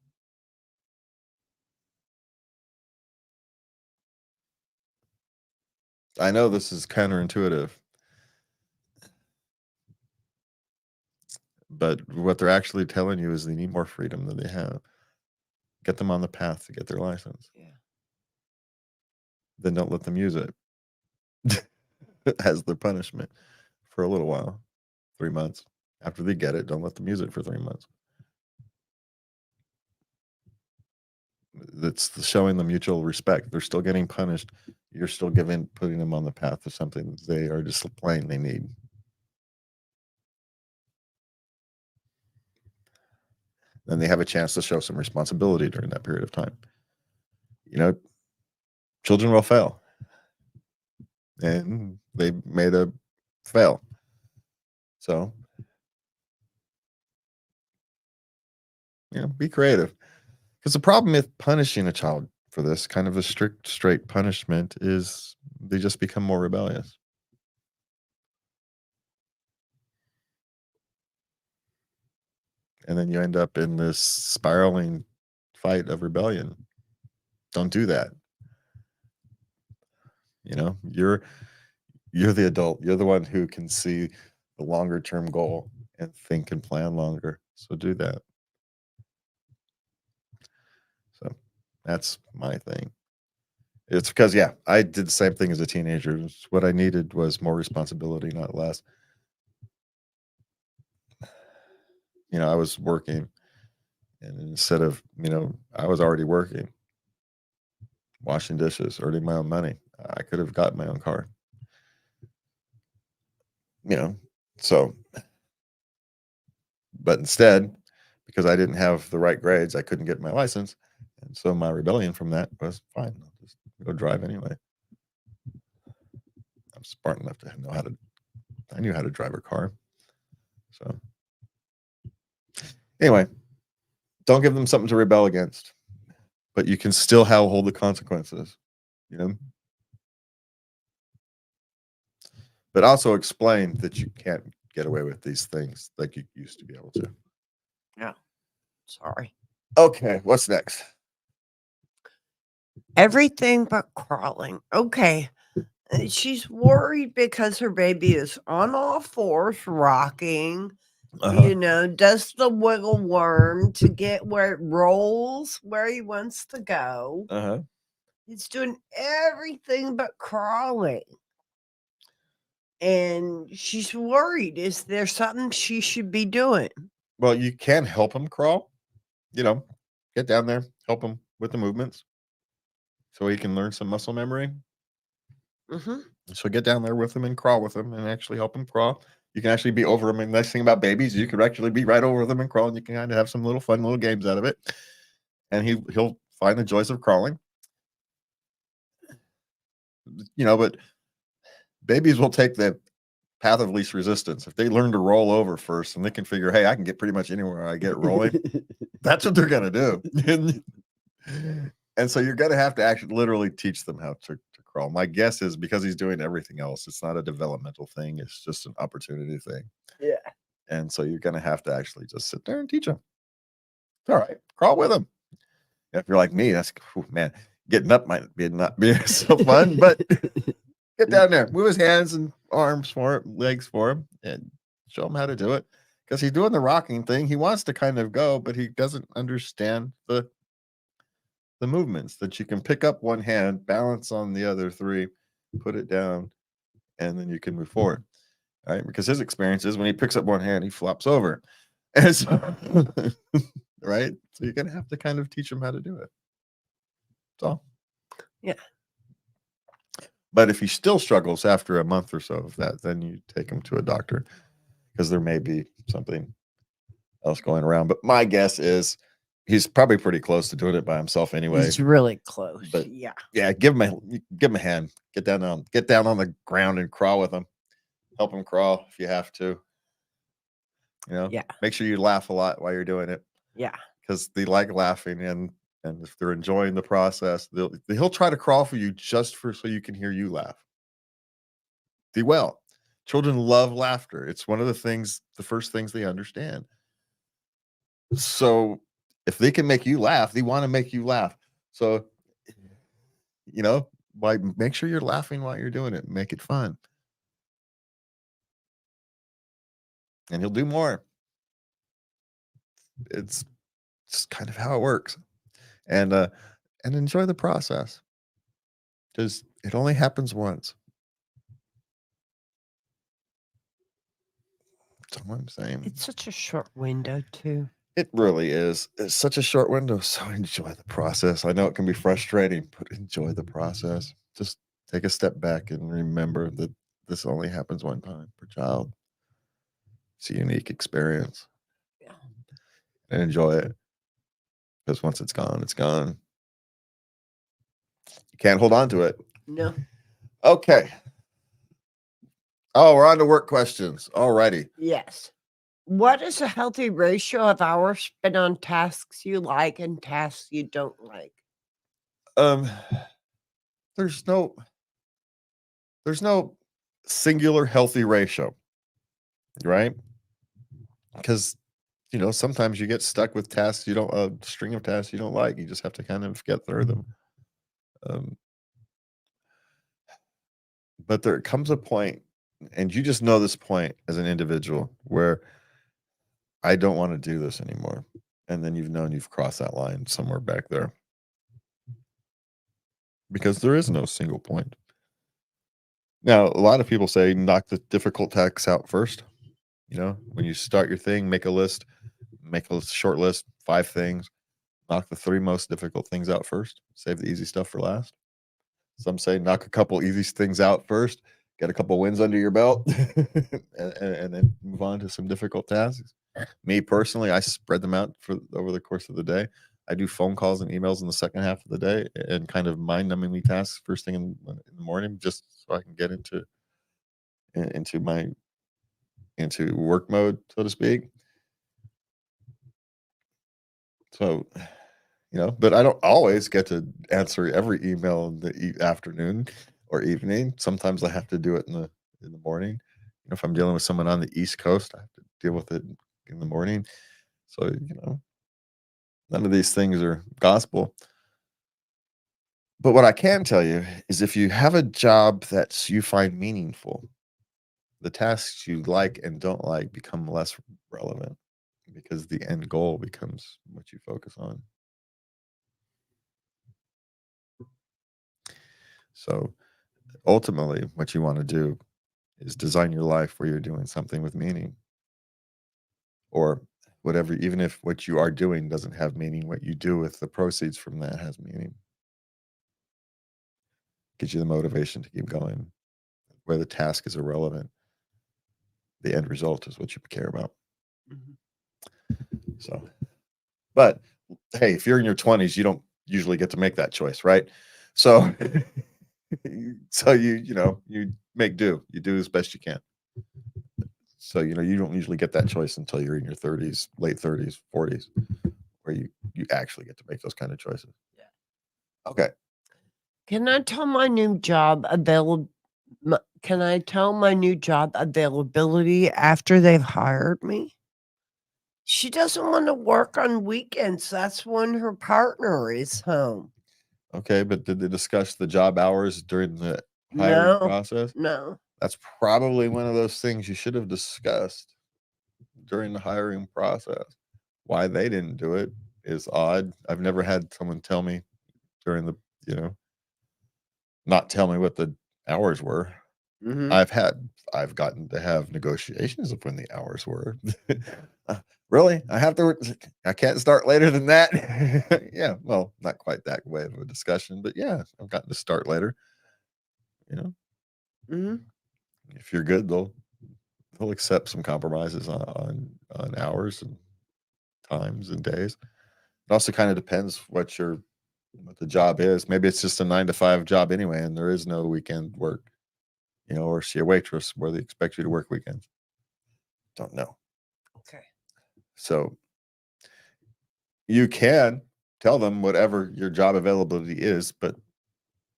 I know this is counterintuitive, but what they're actually telling you is they need more freedom than they have. Get them on the path to get their license. Yeah. Then don't let them use it as their punishment for a little while, 3 months. After they get it, don't let them use it for 3 months. That's showing them mutual respect. They're still getting punished. You're still putting them on the path of something they are just plain they need. Then they have a chance to show some responsibility during that period of time. Children will fail. And they made a fail. So, be creative. Because the problem with punishing a child for this kind of a strict, straight punishment is they just become more rebellious. And then you end up in this spiraling fight of rebellion. Don't do that. You're the adult. You're the one who can see the longer term goal and think and plan longer. So do that. So that's my thing. It's because, I did the same thing as a teenager. What I needed was more responsibility, not less. I was working, and instead of, I was already working, washing dishes, earning my own money. I could have gotten my own car. So, but instead, because I didn't have the right grades, I couldn't get my license. And so my rebellion from that was fine. I'll just go drive anyway. I'm smart enough to know I knew how to drive a car. So anyway, don't give them something to rebel against, but you can still hold the consequences, But also explain that you can't get away with these things like you used to be able to. Yeah. Sorry. Okay, what's next? Everything but crawling. Okay. She's worried because her baby is on all fours, rocking, does the wiggle worm to get where it rolls where he wants to go. He's doing everything but crawling. And she's worried. Is there something she should be doing? Well, you can help him crawl. Get down there, help him with the movements so he can learn some muscle memory. So get down there with him and crawl with him and actually help him crawl. You can actually be over him. And the nice thing about babies, you could actually be right over them and crawl, and you can kind of have some little fun little games out of it. And he'll find the joys of crawling. But babies will take the path of least resistance. If they learn to roll over first and they can figure, hey, I can get pretty much anywhere I get rolling, that's what they're going to do. And so you're going to have to actually literally teach them how to crawl. My guess is because he's doing everything else, it's not a developmental thing. It's just an opportunity thing. Yeah. And so you're going to have to actually just sit there and teach him. All right. Crawl with him. If you're like me, that's, man, getting up might not be so fun, but get down there, move his hands and arms for him, legs for him, and show him how to do it. Because he's doing the rocking thing. He wants to kind of go, but he doesn't understand the movements that you can pick up one hand, balance on the other three, put it down, and then you can move forward. All right. Because his experience is when he picks up one hand, he flops over. And so, right. So you're going to have to kind of teach him how to do it. That's all. Yeah. But if he still struggles after a month or so of that, then you take him to a doctor because there may be something else going around. But my guess is he's probably pretty close to doing it by himself anyway. He's really close. But yeah, give him a hand. Get down on the ground and crawl with him. Help him crawl if you have to. Make sure you laugh a lot while you're doing it. Yeah, because they like laughing, and if they're enjoying the process, he'll try to crawl for you just so you can hear you laugh. Children love laughter. It's one of the first things they understand. So if they can make you laugh, they want to make you laugh. So, make sure you're laughing while you're doing it. Make it fun. And he'll do more. It's just kind of how it works. And enjoy the process. Because it only happens once. That's all I'm saying. It's such a short window, too. It really is. It's such a short window. So enjoy the process. I know it can be frustrating, but enjoy the process. Just take a step back and remember that this only happens one time per child. It's a unique experience. Yeah. And enjoy it. Because once it's gone, it's gone. You can't hold on to it. No. Okay. Oh, we're on to work questions. All righty. Yes. What is a healthy ratio of hours spent on tasks you like and tasks you don't like? There's no singular healthy ratio, right? Because sometimes you get stuck with tasks a string of tasks you don't like. You just have to kind of get through them. But there comes a point, and you just know this point as an individual, where I don't want to do this anymore. And then you've crossed that line somewhere back there. Because there is no single point. Now, a lot of people say knock the difficult tasks out first. When you start your thing, make a short list, 5 things, knock the 3 most difficult things out first, save the easy stuff for last. Some say knock a couple easy things out first, get a couple wins under your belt, and then move on to some difficult tasks. Me personally, I spread them out over the course of the day. I do phone calls and emails in the second half of the day and kind of mind-numbingly tasks first thing in the morning, just so I can get into into work mode, so to speak. So, but I don't always get to answer every email in the afternoon or evening. Sometimes I have to do it in the morning. If I'm dealing with someone on the East Coast, I have to deal with it in the morning. So, none of these things are gospel. But what I can tell you is if you have a job that you find meaningful, the tasks you like and don't like become less relevant because the end goal becomes what you focus on. So ultimately, what you want to do is design your life where you're doing something with meaning, or whatever, even if what you are doing doesn't have meaning, what you do with the proceeds from that has meaning. Gives you the motivation to keep going. Where the task is irrelevant, the end result is what you care about. So, but hey, if you're in your 20s, you don't usually get to make that choice, right? So, so you make do. You do as best you can. So, you don't usually get that choice until you're in your 30s, late 30s, 40s, where you actually get to make those kind of choices. Yeah. Okay. Can I tell my new job Can I tell my new job availability after they've hired me? She doesn't want to work on weekends. That's when her partner is home. Okay, but did they discuss the job hours during the hiring process? No. That's probably one of those things you should have discussed during the hiring process. Why they didn't do it is odd. I've never had someone tell me during the, not tell me what the hours were. Mhm. I've gotten to have negotiations of when the hours were. Really? I can't start later than that. Yeah, well, not quite that way of a discussion, but yeah, I've gotten to start later. Mhm. If you're good, they'll accept some compromises on hours and times and days. It also kind of depends what the job is. Maybe it's just a 9 to 5 job anyway, and there is no weekend work. Or is she a waitress where they expect you to work weekends? Don't know. Okay. So you can tell them whatever your job availability is, but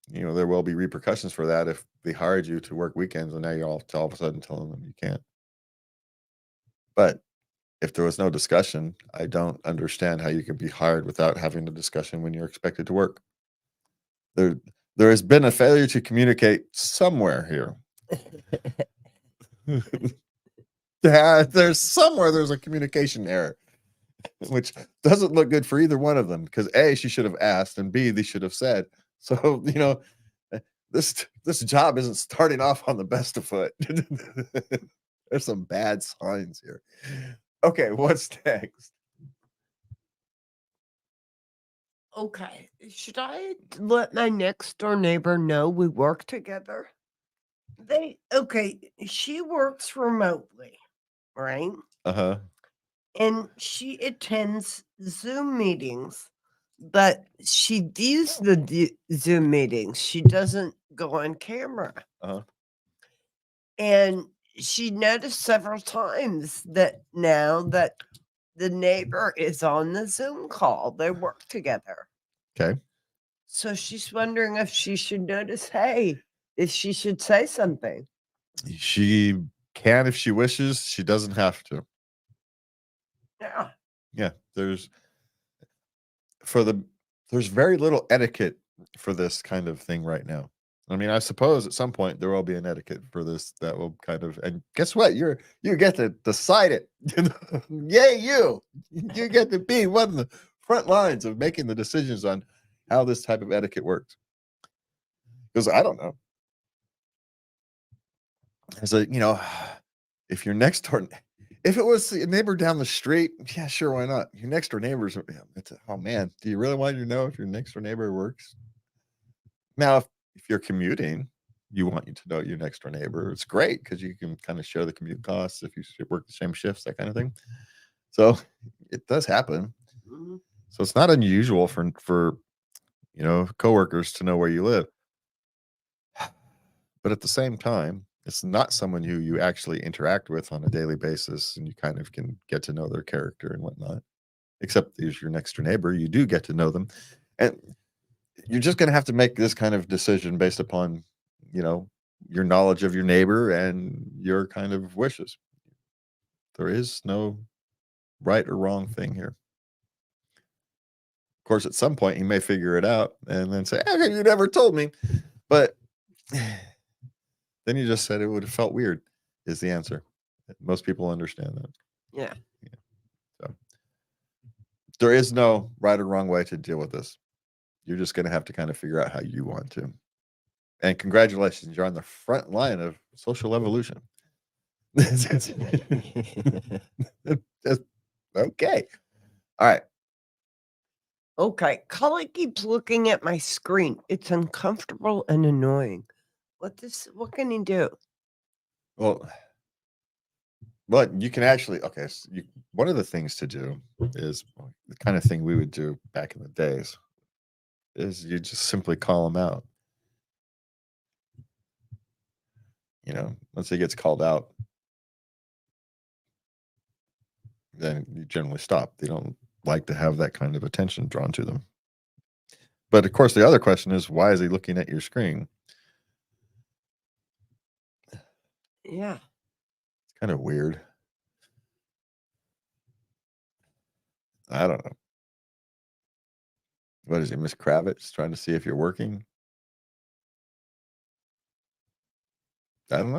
there will be repercussions for that if they hired you to work weekends and now you're all of a sudden telling them you can't. But if there was no discussion, I don't understand how you can be hired without having a discussion when you're expected to work. There has been a failure to communicate somewhere here. There's a communication error, which doesn't look good for either one of them, because A, she should have asked, and B, they should have said. So, this job isn't starting off on the best of foot. There's some bad signs here. Okay, what's next? Okay. Should I let my next door neighbor know we work together? She works remotely, right? Uh-huh. And she attends Zoom meetings, but she views the Zoom meetings. She doesn't go on camera. Uh-huh. And she noticed several times that now that the neighbor is on the Zoom call, they work together. Okay. So she's wondering if she should notice, if she should say something. She can if she wishes. She doesn't have to. Yeah. Yeah, there's very little etiquette for this kind of thing right now. I mean, I suppose at some point there will be an etiquette for this that will kind of, and guess what? You get to decide it. Yay, you get to be one of the front lines of making the decisions on how this type of etiquette works. Because I don't know. It's like, if you're next door, if it was a neighbor down the street, yeah, sure, why not? Your next door neighbors, oh man, do you really want to know if your next door neighbor works? Now, if you're commuting, you want you to know your next door neighbor. It's great because you can kind of share the commute costs if you work the same shifts, that kind of thing. So it does happen. Mhm. So it's not unusual for coworkers to know where you live. But at the same time, it's not someone who you actually interact with on a daily basis, and you kind of can get to know their character and whatnot. Except is your next door neighbor, you do get to know them, and you're just going to have to make this kind of decision based upon, your knowledge of your neighbor and your kind of wishes. There is no right or wrong thing here. Of course, at some point, he may figure it out and then say, "Okay, you never told me," but then you just said it would have felt weird. Is the answer? Most people understand that. Yeah. So there is no right or wrong way to deal with this. You're just going to have to kind of figure out how you want to. And congratulations, you're on the front line of social evolution. Okay. All right. Okay. Cully keeps looking at my screen. It's uncomfortable and annoying. What can he do? Well, you can actually, okay. So one of the things to do is the kind of thing we would do back in the days is you just simply call him out. Once he gets called out, then you generally stop. They don't like to have that kind of attention drawn to them. But of course, the other question is, why is he looking at your screen? Yeah. It's kind of weird. I don't know. What is it, Miss Kravitz, trying to see if you're working? I don't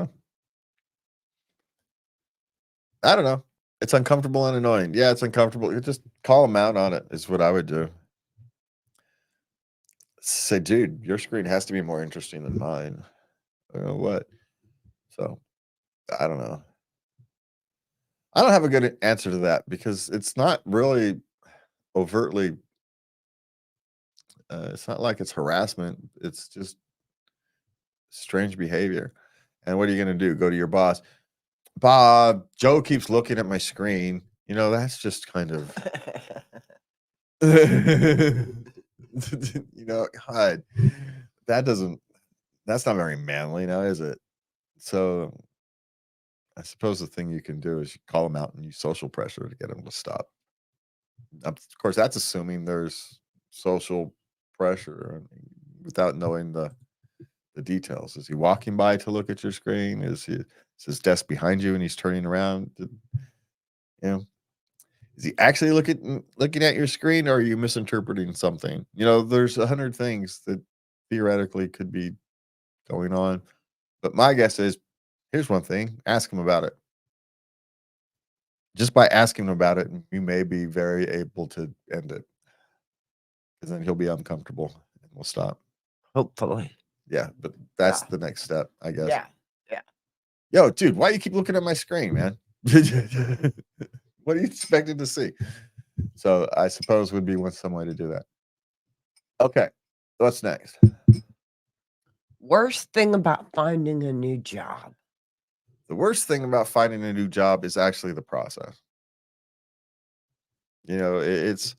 know. It's uncomfortable and annoying. Yeah, it's uncomfortable. You just call him out on it is what I would do. Say, dude, your screen has to be more interesting than mine. I don't know what. So, I don't know. I don't have a good answer to that because it's not really overtly. It's not like it's harassment. It's just strange behavior. And what are you going to do? Go to your boss. Bob, Joe keeps looking at my screen. That's just kind of, God, that's not very manly now, is it? So I suppose the thing you can do is you call them out and use social pressure to get them to stop. Of course, that's assuming there's social pressure without knowing the details. Is he walking by to look at your screen? Is his desk behind you and he's turning around? Is he actually looking at your screen, or are you misinterpreting something? There's 100 things that theoretically could be going on. But my guess is, here's one thing: ask him about it. Just by asking him about it, you may be very able to end it, because then he'll be uncomfortable and we'll stop. Hopefully. Yeah, but that's the next step, I guess. Yeah. Yo, dude, why you keep looking at my screen, man? What are you expecting to see? So I suppose would be some way to do that. Okay, what's next? Worst thing about finding a new job. The worst thing about finding a new job is actually the process. It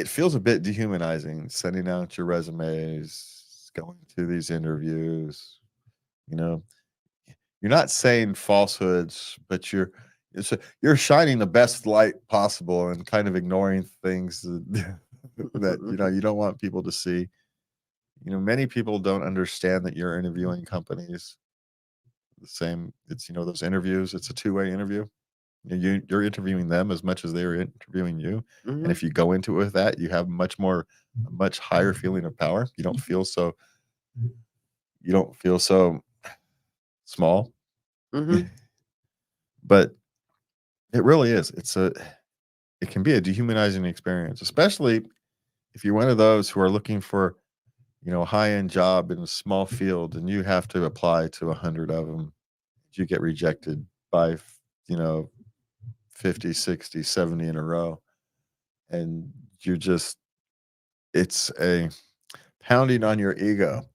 feels a bit dehumanizing sending out your resumes, going to these interviews. You're not saying falsehoods, but you're shining the best light possible and kind of ignoring things that you don't want people to see. Many people don't understand that you're interviewing companies. The same, it's those interviews. It's a two-way interview. You're interviewing them as much as they're interviewing you. Mhm. And if you go into it with that, you have a much higher feeling of power. You don't feel so small. Mhm. But it really is. It can be a dehumanizing experience, especially if you're one of those who are looking for, a high-end job in a small field, and you have to apply to 100 of them. You get rejected by, 50, 60, 70 in a row. And it's a pounding on your ego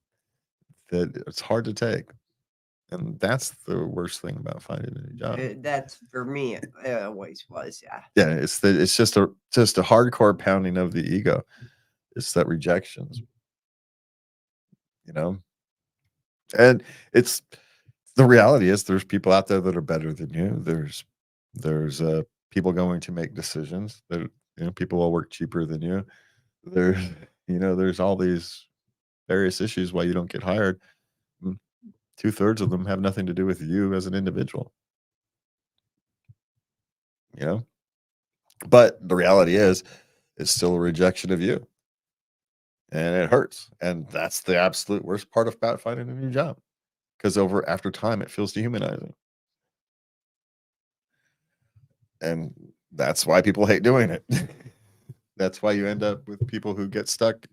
that it's hard to take. And that's the worst thing about finding a new job. That's for me. It always was. Yeah. Yeah, it's just a hardcore pounding of the ego. It's that rejections, and it's the reality is there's people out there that are better than you. There's people going to make decisions that people will work cheaper than you. There's there's all these various issues why you don't get hired. 2/3 of them have nothing to do with you as an individual. You know, but the reality is, it's still a rejection of you, and it hurts. And that's the absolute worst part about finding a new job, because after time, it feels dehumanizing. And that's why people hate doing it. That's why you end up with people who get stuck,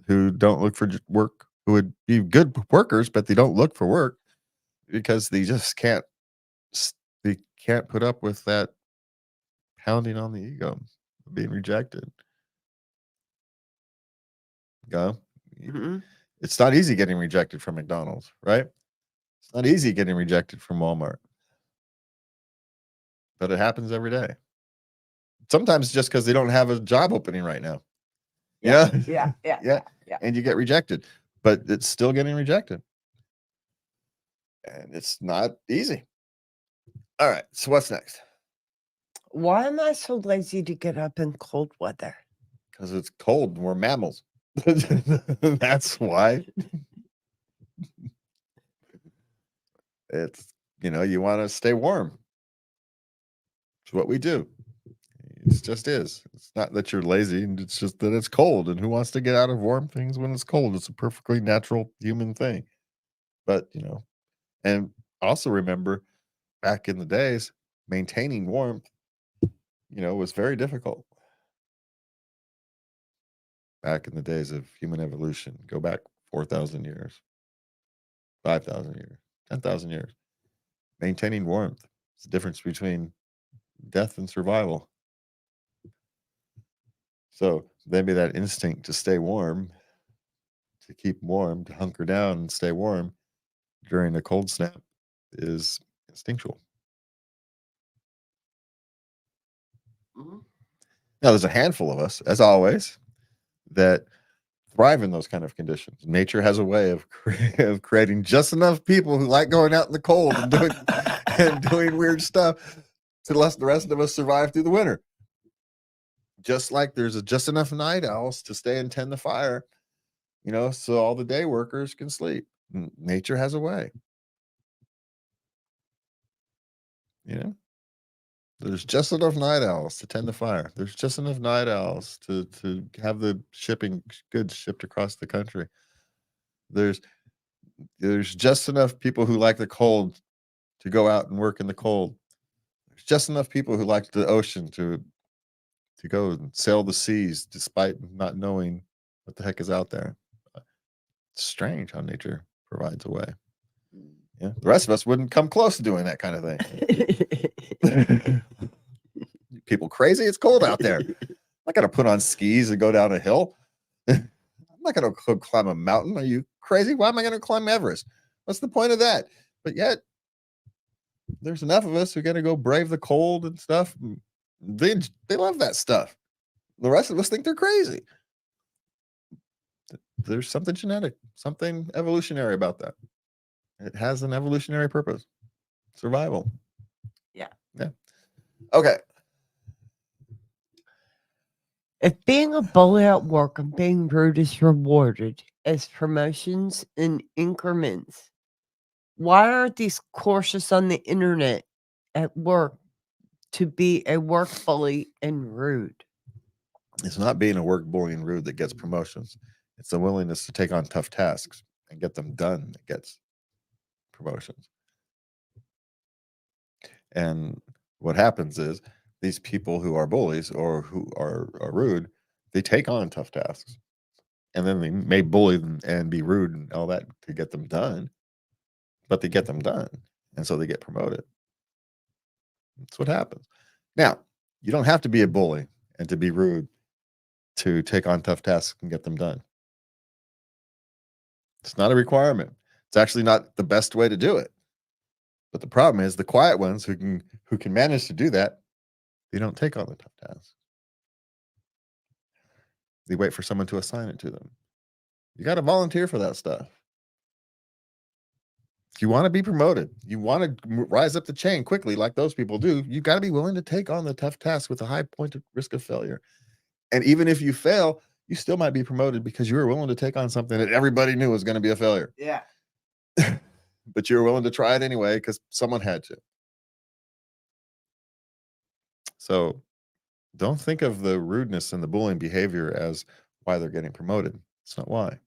who don't look for work, who would be good workers, but they don't look for work because they just can't. They can't put up with that pounding on the ego, being rejected. Go. Mhm. It's not easy getting rejected from McDonald's, right? It's not easy getting rejected from Walmart, but it happens every day. Sometimes just because they don't have a job opening right now. Yeah, Yeah. yeah, Yeah. yeah. And you get rejected, but it's still getting rejected. And it's not easy. All right. So what's next? Why am I so lazy to get up in cold weather? Because it's cold and we're mammals. That's why. It's, you want to stay warm. It's what we do. It just is. It's not that you're lazy, and it's just that it's cold. And who wants to get out of warm things when it's cold? It's a perfectly natural human thing. But, and also remember back in the days, maintaining warmth, was very difficult. Back in the days of human evolution, go back 4,000 years, 5,000 years, 10,000 years. Maintaining warmth is the difference between death and survival. So maybe that instinct to stay warm, to keep warm, to hunker down and stay warm during a cold snap is instinctual. Mhm. Now, there's a handful of us, as always, that thrive in those kind of conditions. Nature has a way of creating just enough people who like going out in the cold and doing weird stuff to let the rest of us survive through the winter. Just like there's just enough night owls to stay and tend the fire, so all the day workers can sleep. Nature has a way. There's just enough night owls to tend the fire. There's just enough night owls to have the goods shipped across the country. There's just enough people who like the cold to go out and work in the cold. There's just enough people who like the ocean to go and sail the seas despite not knowing what the heck is out there. It's strange how nature provides a way. Yeah, the rest of us wouldn't come close to doing that kind of thing. People crazy? It's cold out there. I'm not gonna put on skis and go down a hill. I'm not gonna climb a mountain. Are you crazy? Why am I gonna climb Everest? What's the point of that? But yet, there's enough of us who are gonna go brave the cold and stuff. They love that stuff. The rest of us think they're crazy. There's something genetic, something evolutionary about that. It has an evolutionary purpose. Survival. Yeah. Yeah. Okay. If being a bully at work and being rude is rewarded as promotions in increments, why aren't these courses on the internet at work to be a work bully and rude? It's not being a work bully and rude that gets promotions. It's the willingness to take on tough tasks and get them done that gets promotions. And what happens is these people who are bullies or who are rude, they take on tough tasks. And then they may bully them and be rude and all that to get them done, but they get them done. And so they get promoted. That's what happens. Now, you don't have to be a bully and to be rude to take on tough tasks and get them done. It's not a requirement. It's actually not the best way to do it. But the problem is the quiet ones who can manage to do that, they don't take on the tough tasks. They wait for someone to assign it to them. You got to volunteer for that stuff. If you want to be promoted, you want to rise up the chain quickly, like those people do, you got to be willing to take on the tough task with a high point of risk of failure. And even if you fail, you still might be promoted because you were willing to take on something that everybody knew was going to be a failure. Yeah. But you were willing to try it anyway because someone had to. So don't think of the rudeness and the bullying behavior as why they're getting promoted. It's not why.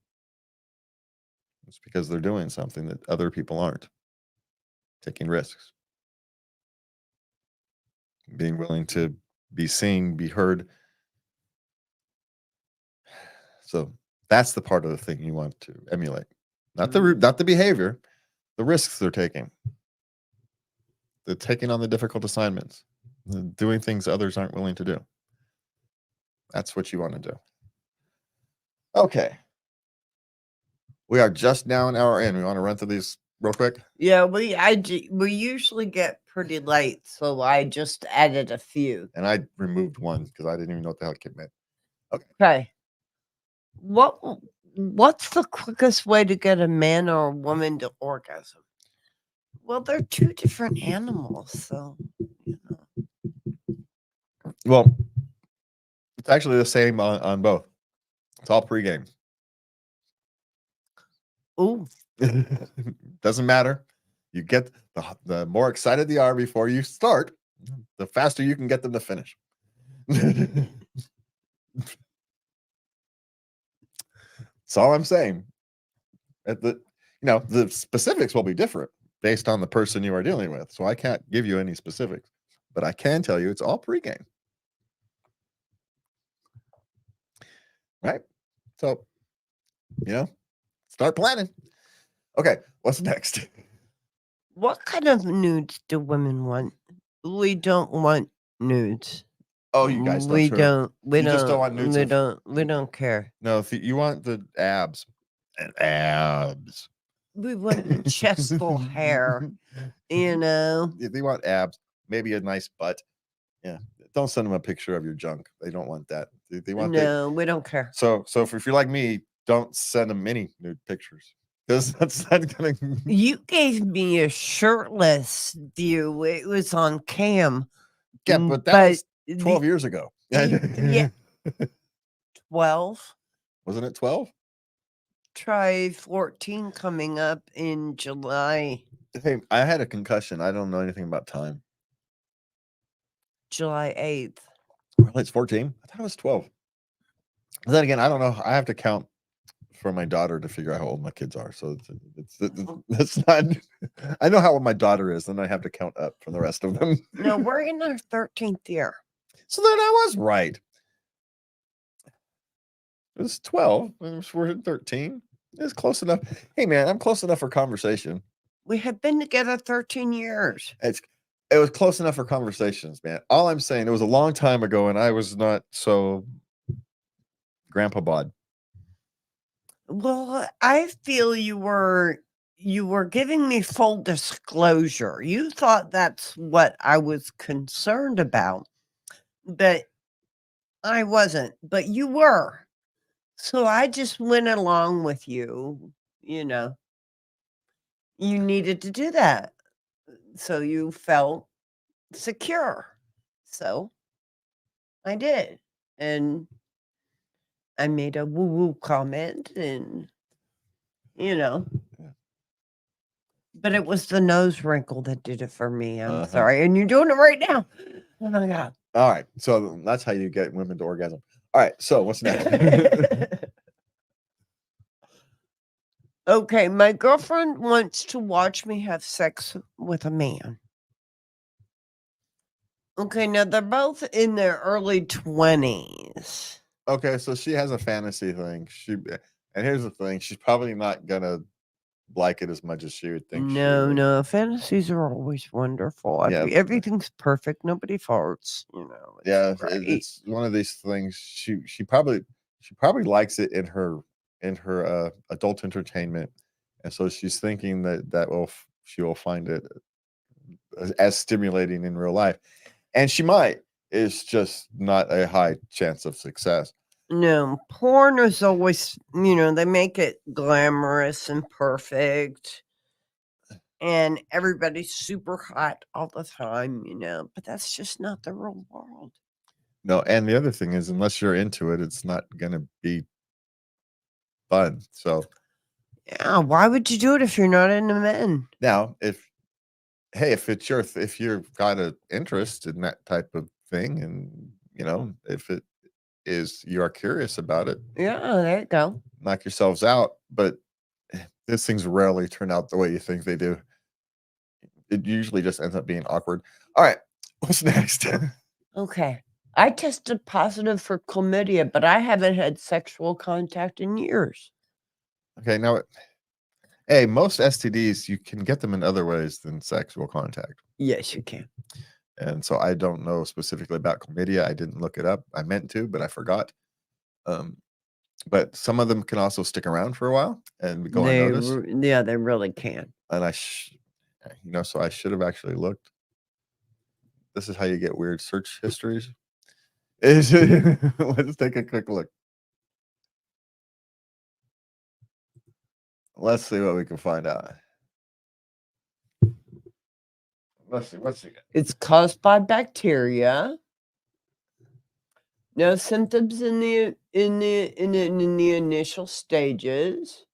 It's because they're doing something that other people aren't. Taking risks. Being willing to be seen, be heard. So that's the part of the thing you want to emulate. Not the behavior, the risks they're taking. They're taking on the difficult assignments, doing things others aren't willing to do. That's what you want to do. Okay. We are just now an hour in. We want to run through these real quick? Yeah, we usually get pretty late, so I just added a few. And I removed one because I didn't even know what the hell it meant. Okay. What's the quickest way to get a man or a woman to orgasm? Well, they're two different animals, so you know. Well, it's actually the same on both. It's all pregame. Ooh. Doesn't matter. You get the more excited they are before you start, the faster you can get them to finish. That's all I'm saying. The specifics will be different based on the person you are dealing with. So I can't give you any specifics, but I can tell you it's all pregame. Right? So, start planning. Okay, what's next? What kind of nudes do women want? We don't want nudes. Oh, you guys don't. We don't. We just don't want nudes. We don't care. No, you want the abs. And abs. We want chest full hair. They want abs. Maybe a nice butt. Yeah. Don't send them a picture of your junk. They don't want that. They want we don't care. So if you're like me, don't send them any nude pictures. Because that's not gonna. You gave me a shirtless view. It was on cam. Yeah, but that was 12 years ago. Yeah. 12. Wasn't it 12? Try 14 coming up in July. Hey, I had a concussion. I don't know anything about time. July 8th. Well, it's 14. I thought it was 12. But then again, I don't know. I have to count for my daughter to figure out how old my kids are. So it's not. I know how old my daughter is, and I have to count up for the rest of them. No, we're in our 13th year. So then I was right. It was 12. We're in 13. It's close enough. Hey, man, I'm close enough for conversation. We have been together 13 years. It was close enough for conversations, man. All I'm saying, it was a long time ago, and I was not so grandpa bod. Well, I feel you were giving me full disclosure. You thought that's what I was concerned about, but I wasn't. But you were. So I just went along with you. You needed to do that. So you felt secure. So I did. And I made a woo-woo comment and, but it was the nose wrinkle that did it for me. I'm sorry. And you're doing it right now. Oh my God. All right. So that's how you get women to orgasm. All right. So what's next? Okay. My girlfriend wants to watch me have sex with a man. Okay. Now they're both in their early 20s. Okay, so she has a fantasy thing. And here's the thing: she's probably not gonna like it as much as she would think. No, fantasies are always wonderful. Yeah. Everything's perfect. Nobody farts. It's one of these things. She probably likes it in her adult entertainment, and so she's thinking that she will find it as stimulating in real life, and she might. It's just not a high chance of success. No, porn is always, they make it glamorous and perfect. and everybody's super hot all the time, but that's just not the real world. No, and the other thing is, unless you're into it, it's not gonna be fun. So Yeah, why would you do it if you're not into men? now, if it's if you've got an interest in that type of thing, and if it is you are curious about it, Yeah, there you go. knock yourselves out. But these things rarely turn out the way you think they do. It usually just ends up being awkward. All right, what's next? Okay. I tested positive for chlamydia, but I haven't had sexual contact in years. Okay, now, hey, most STDs, you can get them in other ways than sexual contact. Yes, you can. And so I don't know specifically about chlamydia. I didn't look it up. I meant to, but I forgot. But some of them can also stick around for a while and go unnoticed. Yeah, they really can. And so I should have actually looked. This is how you get weird search histories. Let's take a quick look. Let's see what we can find out. Let's see. What's it? It's caused by bacteria. No symptoms in the initial stages.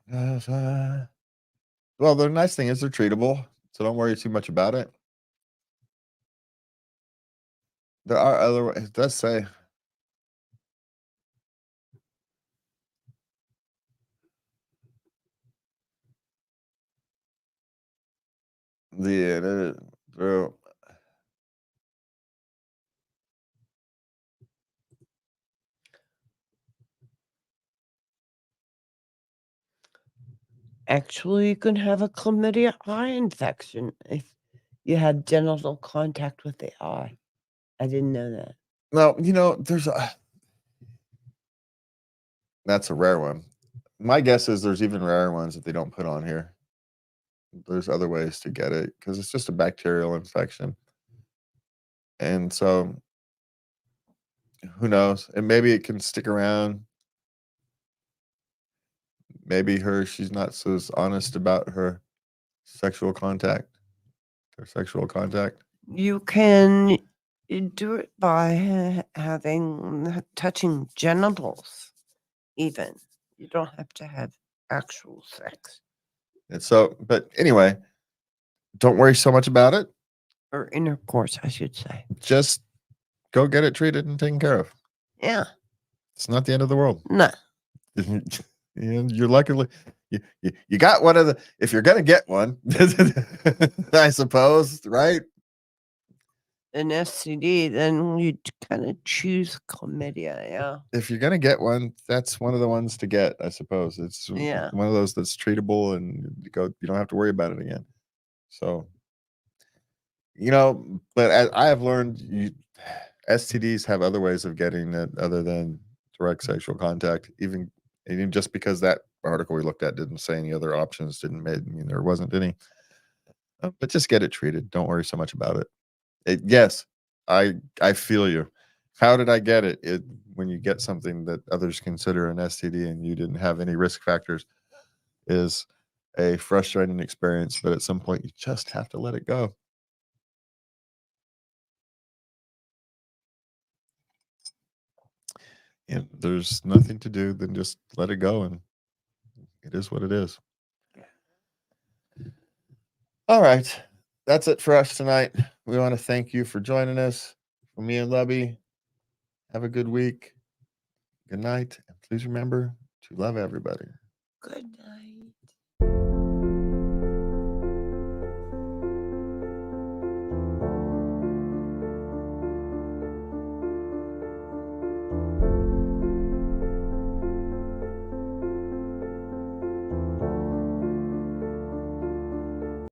Well, the nice thing is they're treatable, so don't worry too much about it. There are other ways. It does say the Actually, you can have a chlamydia eye infection if you have genital contact with the eye. I didn't know that. no, that's a rare one. My guess is there's even rarer ones that they don't put on here. There's other ways to get it because it's just a bacterial infection. And so who knows? And maybe it can stick around. Maybe she's not so honest about her sexual contact. You can do it by touching genitals, even. You don't have to have actual sex. And so, but anyway, don't worry so much about it. Or intercourse, I should say. Just go get it treated and taken care of. Yeah. It's not the end of the world. No. You're luckily you got one of the, if you're gonna get one, I suppose, right? An STD, then you kind of choose chlamydia. Yeah. If you're gonna get one, that's one of the ones to get, I suppose. It's one of those that's treatable, and you don't have to worry about it again. So, but as I have learned, STDs have other ways of getting it other than direct sexual contact. Even just because that article we looked at didn't say any other options, didn't mean there wasn't any. But just get it treated. Don't worry so much about it. Yes, I feel you. How did I get it? When you get something that others consider an STD and you didn't have any risk factors, is a frustrating experience. But at some point, you just have to let it go. Yeah, there's nothing to do than just let it go, and it is what it is. All right. That's it for us tonight. We want to thank you for joining us. For me and Lubby, have a good week. Good night. And please remember to love everybody. Good night.